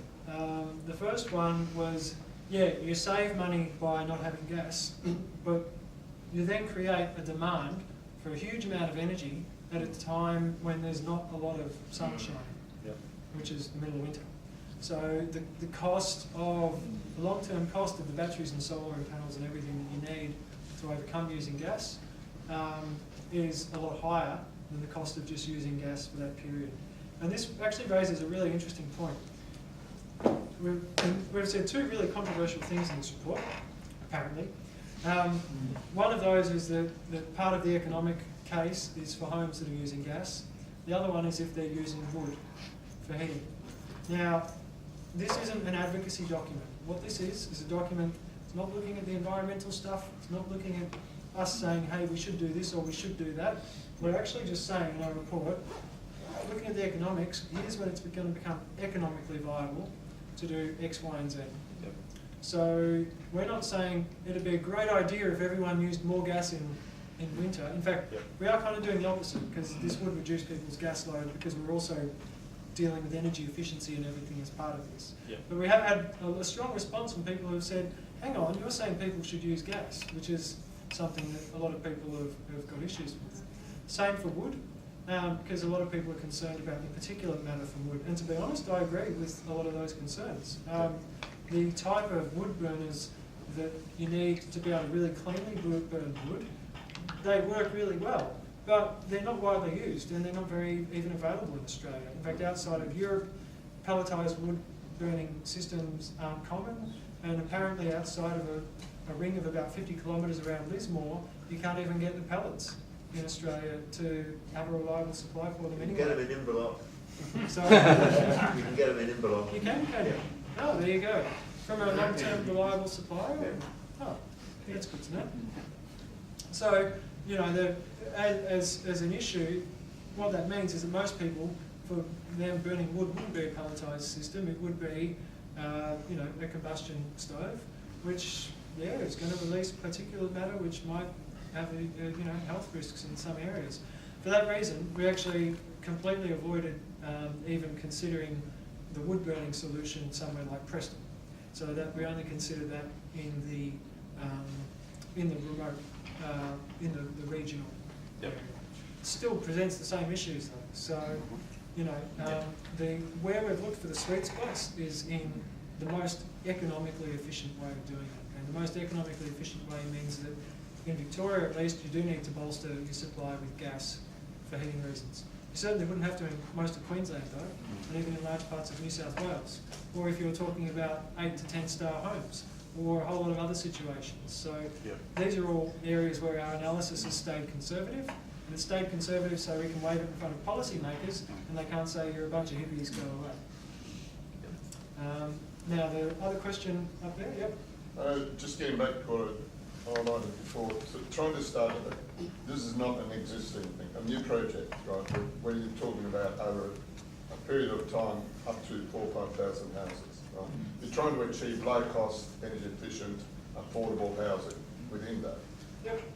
[SPEAKER 1] The first one was, you save money by not having gas, but you then create a demand for a huge amount of energy at a time when there's not a lot of sunshine, which is the middle of winter. So the cost of, the long-term cost of the batteries and solar panels and everything that you need to overcome using gas is a lot higher than the cost of just using gas for that period. And this actually raises a really interesting point. We've said two really controversial things in this report, apparently. One of those is that part of the economic case is for homes that are using gas. The other one is if they're using wood for heating. Now, this isn't an advocacy document. What this is a document, it's not looking at the environmental stuff, it's not looking at us saying, hey, we should do this or we should do that. We're actually just saying in our report, looking at the economics, here's when it's going to become economically viable to do X, Y, and Z.
[SPEAKER 10] Yep.
[SPEAKER 1] So we're not saying it'd be a great idea if everyone used more gas in winter. In fact, we are kind of doing the opposite, because this would reduce people's gas load, because we're also dealing with energy efficiency and everything as part of this.
[SPEAKER 10] Yep.
[SPEAKER 1] But we have had a strong response from people who have said, hang on, you're saying people should use gas, which is something that a lot of people have got issues with. Same for wood, because a lot of people are concerned about the particulate matter from wood. And to be honest, I agree with a lot of those concerns. The type of wood burners that you need to be able to really cleanly burn wood, they work really well, but they're not widely used and they're not very even available in Australia. In fact, outside of Europe, pelletised wood burning systems aren't common, and apparently outside of a ring of about 50 kilometres around Lismore, you can't even get the pellets in Australia to have a reliable supply for them anyway.
[SPEAKER 17] You can get them in envelope.
[SPEAKER 1] So,
[SPEAKER 17] you can get them in envelope.
[SPEAKER 1] You can you? Oh, there you go. From a long-term reliable supplier? Oh, that's good to know. So, you know, as an issue, what that means is that most people, for them burning wood, wouldn't be a pelletised system. It would be, you know, a combustion stove, which, is going to release particulate matter, which might have, you know, health risks in some areas. For that reason, we actually completely avoided even considering the wood burning solution somewhere like Preston, so that we only consider that in the remote, in the regional area. It still presents the same issues though. So, you know, where we've looked for the sweet spots is in the most economically efficient way of doing it. And the most economically efficient way means that in Victoria, at least, you do need to bolster your supply with gas for heating reasons. You certainly wouldn't have to in most of Queensland, though, and even in large parts of New South Wales. Or if you're talking about 8 to 10 star homes, or a whole lot of other situations. So these are all areas where our analysis has stayed conservative. And it's stayed conservative so we can wave it in front of policymakers, and they can't say you're a bunch of hippies, go away. Now, the other question up there,
[SPEAKER 9] just getting back to what I highlighted before, so trying to start with it, this is not an existing thing, a new project, right, where you're talking about over a period of time up to 4,000 or 5,000 houses, right? You're trying to achieve low cost, energy efficient, affordable housing within that.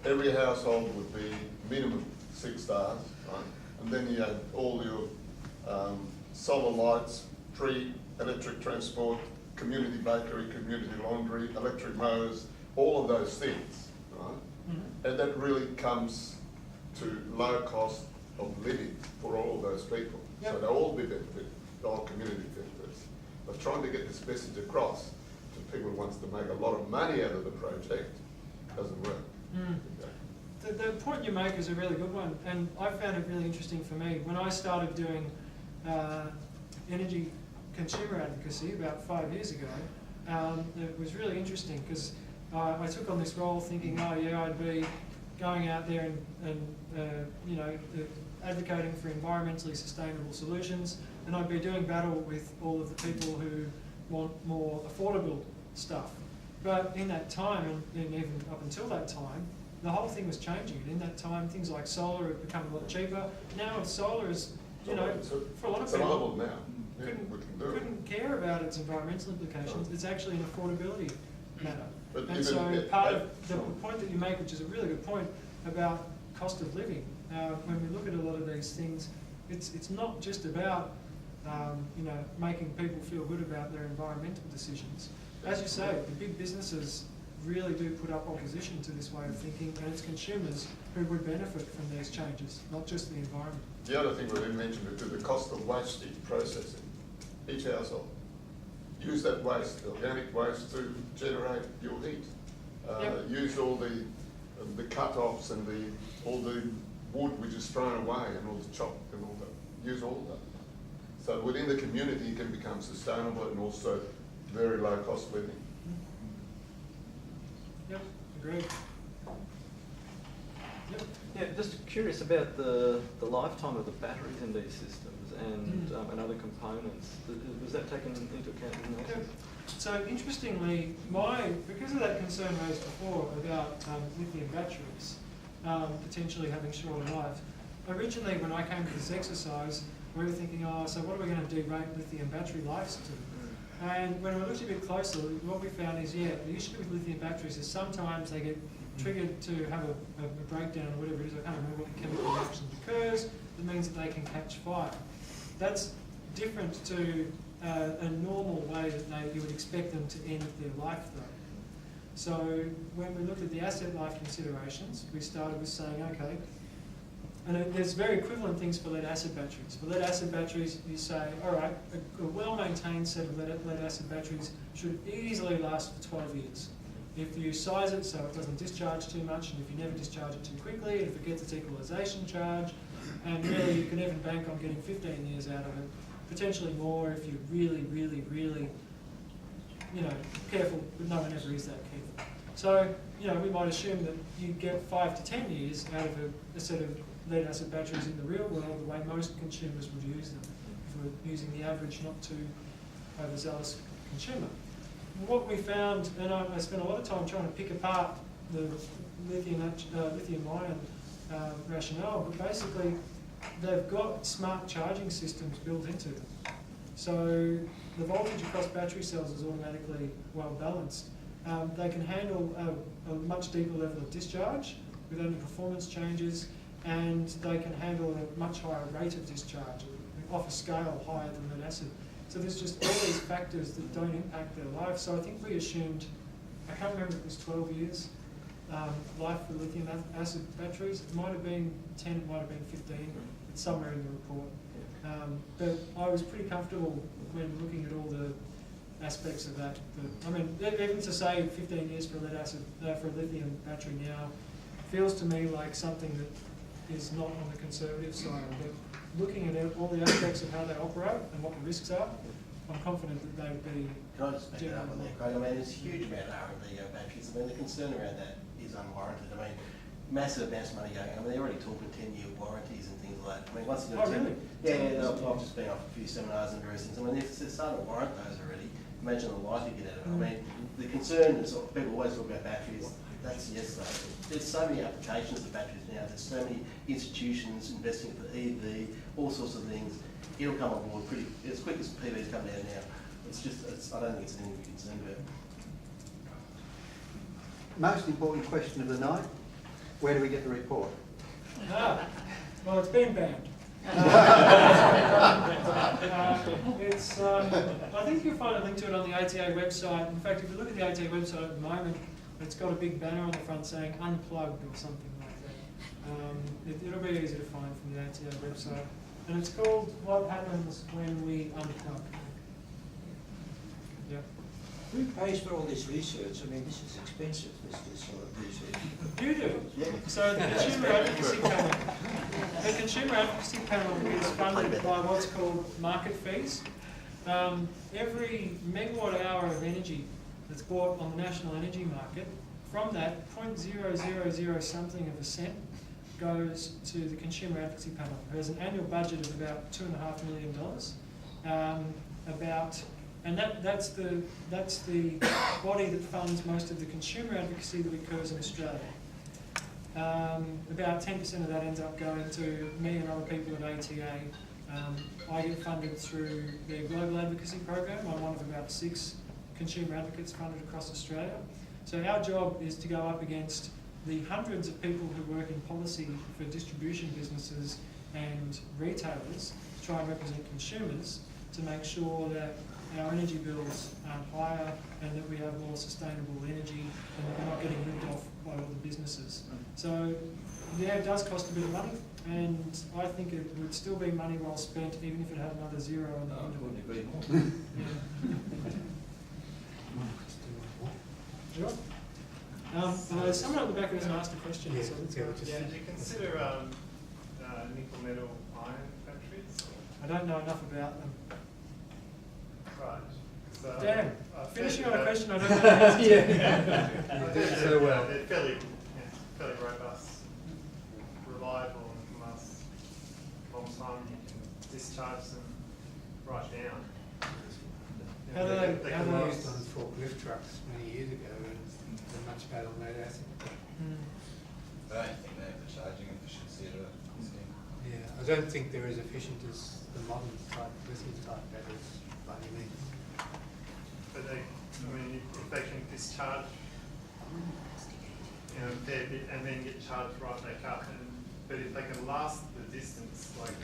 [SPEAKER 9] Every household would be minimum 6 stars, right? And then you have all your solar lights, free electric transport, community bakery, community laundry, electric mowers, all of those things, right? And that really comes to low cost of living for all of those people. So they'll all be benefited. the whole community benefits. But trying to get this message across to people who wants to make a lot of money out of the project doesn't work.
[SPEAKER 1] The point you make is a really good one, and I found it really interesting for me. When I started doing energy consumer advocacy about 5 years ago, it was really interesting because I took on this role thinking, oh yeah, I'd be going out there and you know, advocating for environmentally sustainable solutions, and I'd be doing battle with all of the people who want more affordable stuff. But in that time, and even up until that time, the whole thing was changing. And in that time, things like solar have become a lot cheaper. Now solar is, you know, for a lot of people, couldn't care about its environmental implications. It's actually an affordability matter. And so part of the point that you make, which is a really good point about cost of living, when we look at a lot of these things, it's not just about you know, making people feel good about their environmental decisions. As you say, the big businesses really do put up opposition to this way of thinking, and it's consumers who would benefit from these changes, not just the environment.
[SPEAKER 9] The other thing we didn't mention is the cost of wastage processing. Each household. Use that waste, organic waste, to generate your heat. Use all the cut-offs and all the wood which is thrown away and all the chop and all that. Use all of that. So within the community it can become sustainable and also very low cost living.
[SPEAKER 1] Yep, agreed. Yep.
[SPEAKER 11] Yeah, just curious about the lifetime of the batteries in these systems and other components. Was that taken into account in this?
[SPEAKER 1] Yep. So interestingly, because of that concern raised before about lithium batteries potentially having shorter life, originally when I came to this exercise, we were thinking, oh, so what are we going to derate lithium battery lives to? And when we looked a bit closer, what we found is, yeah, the issue with lithium batteries is sometimes they get triggered to have a breakdown or whatever it is. I can't remember what the chemical reaction occurs. It means that they can catch fire. That's different to a normal way that you would expect them to end their life, though. So when we looked at the asset life considerations, we started with saying, okay, and there's very equivalent things for lead acid batteries. For lead acid batteries, you say, all right, a well-maintained set of lead acid batteries should easily last for 12 years. If you size it so it doesn't discharge too much, and if you never discharge it too quickly, and if it gets its equalisation charge, and really you can even bank on getting 15 years out of it, potentially more if you're really, really, really, you know, careful, but no one ever is that careful. So, you know, we might assume that you get 5 to 10 years out of a set of lead acid batteries in the real world, the way most consumers would use them, if we're using the average, not too overzealous consumer. And what we found, and I spent a lot of time trying to pick apart the lithium-ion rationale, but basically they've got smart charging systems built into them. So the voltage across battery cells is automatically well balanced. They can handle a much deeper level of discharge with only performance changes, and they can handle a much higher rate of discharge, off a scale higher than lead acid. So there's just all these factors that don't impact their life. So I think we assumed, I can't remember if it was 12 years life for lithium acid batteries. It might have been 10, it might have been 15. It's somewhere in the report. But I was pretty comfortable when looking at all the aspects of that. I mean, even to say 15 years for lead acid, for a lithium battery now, feels to me like something that is not on the conservative side. But looking at all the aspects of how they operate and what the risks are, I'm confident that they would be.
[SPEAKER 2] Can I just back it up on that, Craig? I mean, there's a huge amount of R&D on batteries. I mean, the concern around that is unwarranted. I mean, massive amounts of money going. I mean, they're already talking 10-year warranties and things like that. I mean, once you do
[SPEAKER 1] really?
[SPEAKER 2] Yeah, I've just been off a few seminars and various things. I mean, if they're starting to warrant those already, imagine the life you get out of it. I mean, the concern is people always talk about batteries. That's yes, though. There's so many applications of batteries now. There's so many institutions investing for EV, all sorts of things. It'll come on board pretty as quick as PVs come down now. It's just, I don't think it's anything to be concerned about.
[SPEAKER 3] Most important question of the night, where do we get the report?
[SPEAKER 1] Well, it's been banned. I think you'll find a link to it on the ATA website. In fact, if you look at the ATA website at the moment, it's got a big banner on the front saying unplugged or something like that. It'll be easy to find from the ATA website. and it's called What Happens When We Unplug. Yeah.
[SPEAKER 13] Who pays for all this research? I mean, this is expensive, this sort of research.
[SPEAKER 1] You do. So the Consumer Advocacy Panel, the Consumer Advocacy Panel is funded by what's called market fees. Every megawatt hour of energy that's bought on the national energy market, from that 0.000 something of a cent goes to the Consumer Advocacy Panel, who has an annual budget of about $2.5 million. That's the body that funds most of the consumer advocacy that occurs in Australia. About 10% of that ends up going to me and other people at ATA. I get funded through their global advocacy program. I'm one of about 6 consumer advocates funded across Australia. So our job is to go up against the hundreds of people who work in policy for distribution businesses and retailers to try and represent consumers to make sure that our energy bills aren't higher and that we have more sustainable energy and that we're not getting ripped off by all the businesses. So yeah, it does cost a bit of money, and I think it would still be money well spent even if it had another zero on the end of it.
[SPEAKER 13] Wouldn't agree more.
[SPEAKER 1] Sure. Someone at the back has asked a question.
[SPEAKER 5] Yeah,
[SPEAKER 1] so let's
[SPEAKER 5] yeah,
[SPEAKER 1] go.
[SPEAKER 5] Did you consider nickel metal ion batteries?
[SPEAKER 1] I don't know enough about them.
[SPEAKER 5] Right.
[SPEAKER 1] Damn.
[SPEAKER 5] I've
[SPEAKER 1] Finishing
[SPEAKER 5] heard
[SPEAKER 1] on a
[SPEAKER 5] that-
[SPEAKER 1] question I don't know the answer to.
[SPEAKER 5] Yeah.
[SPEAKER 1] You
[SPEAKER 5] do
[SPEAKER 1] it so well.
[SPEAKER 5] They're fairly robust, reliable, and last a long time. You can discharge them right down.
[SPEAKER 1] How do they-
[SPEAKER 5] they
[SPEAKER 1] how
[SPEAKER 5] can
[SPEAKER 1] do they-
[SPEAKER 5] last.
[SPEAKER 22] Used on forklift trucks many years ago, and they're much better on lead acid.
[SPEAKER 14] I don't think they have the charging efficiency at all.
[SPEAKER 22] Yeah, I don't think they're as efficient as the modern type lithium type batteries by any means.
[SPEAKER 5] But they, I mean, if they can discharge, a fair bit and then get charged right back up, but if they can last the distance, like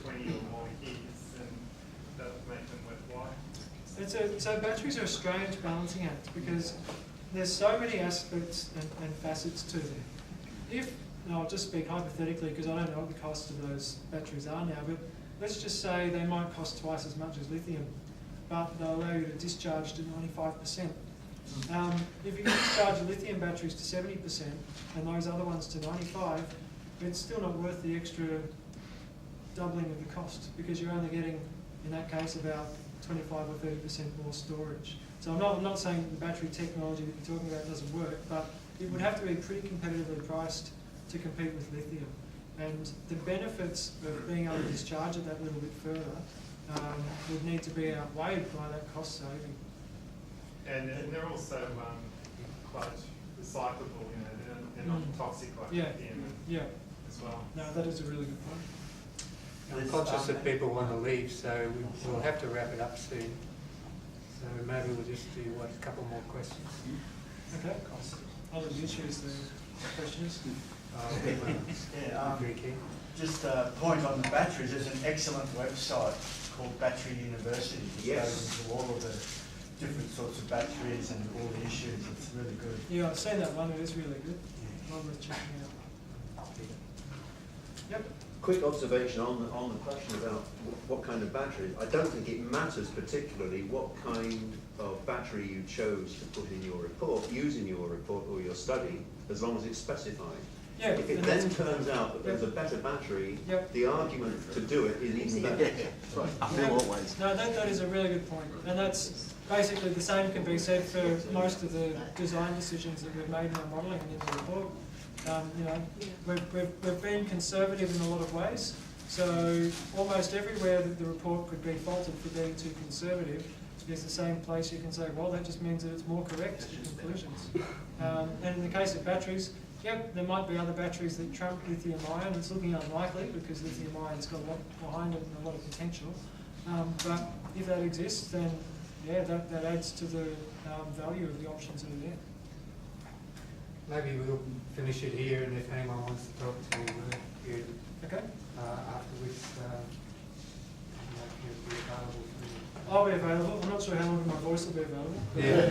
[SPEAKER 5] 20 or more years, then that would make them worthwhile.
[SPEAKER 1] So batteries are a strange balancing act because there's so many aspects and facets to them. And I'll just speak hypothetically because I don't know what the cost of those batteries are now, but let's just say they might cost twice as much as lithium, but they'll allow you to discharge to 95%. If you can discharge the lithium batteries to 70% and those other ones to 95%, it's still not worth the extra doubling of the cost because you're only getting, in that case, about 25 or 30% more storage. So I'm not saying that the battery technology that you're talking about doesn't work, but it would have to be pretty competitively priced to compete with lithium. And the benefits of being able to discharge it that little bit further would need to be outweighed by that cost saving.
[SPEAKER 5] And they're also quite recyclable, they're not toxic like lithium as well.
[SPEAKER 1] No, that is a really good point.
[SPEAKER 22] I'm conscious that people want to leave, so we'll have to wrap it up soon. So maybe we'll just do a couple more questions.
[SPEAKER 1] Okay. I'll let you choose the questions.
[SPEAKER 23] Just a point on the batteries. There's an excellent website called Battery University. It goes into all of the different sorts of batteries and all the issues. It's really good.
[SPEAKER 1] Yeah, I've seen that one. It is really good. Well worth checking out. Yep.
[SPEAKER 17] Quick observation on the question about what kind of batteries. I don't think it matters particularly what kind of battery you chose to put in your report, use in your report or your study, as long as it's specified.
[SPEAKER 1] Yeah,
[SPEAKER 17] if it then turns out that there's a better battery, the argument to do it is even better.
[SPEAKER 1] No, that is a really good point. And that's basically the same can be said for most of the design decisions that we've made in our modelling and in the report. We've been conservative in a lot of ways, so almost everywhere that the report could be faulted for being too conservative, there's the same place you can say, well, that just means that it's more correct conclusions. And in the case of batteries, there might be other batteries that trump lithium ion. It's looking unlikely because lithium ion's got a lot behind it and a lot of potential. But if that exists, then that adds to the value of the options that are there.
[SPEAKER 22] Maybe we'll finish it here, and if anyone wants to talk to you afterwards, you'll be available for you.
[SPEAKER 1] I'll be available. I'm not sure how long my voice will be available.
[SPEAKER 22] Yeah.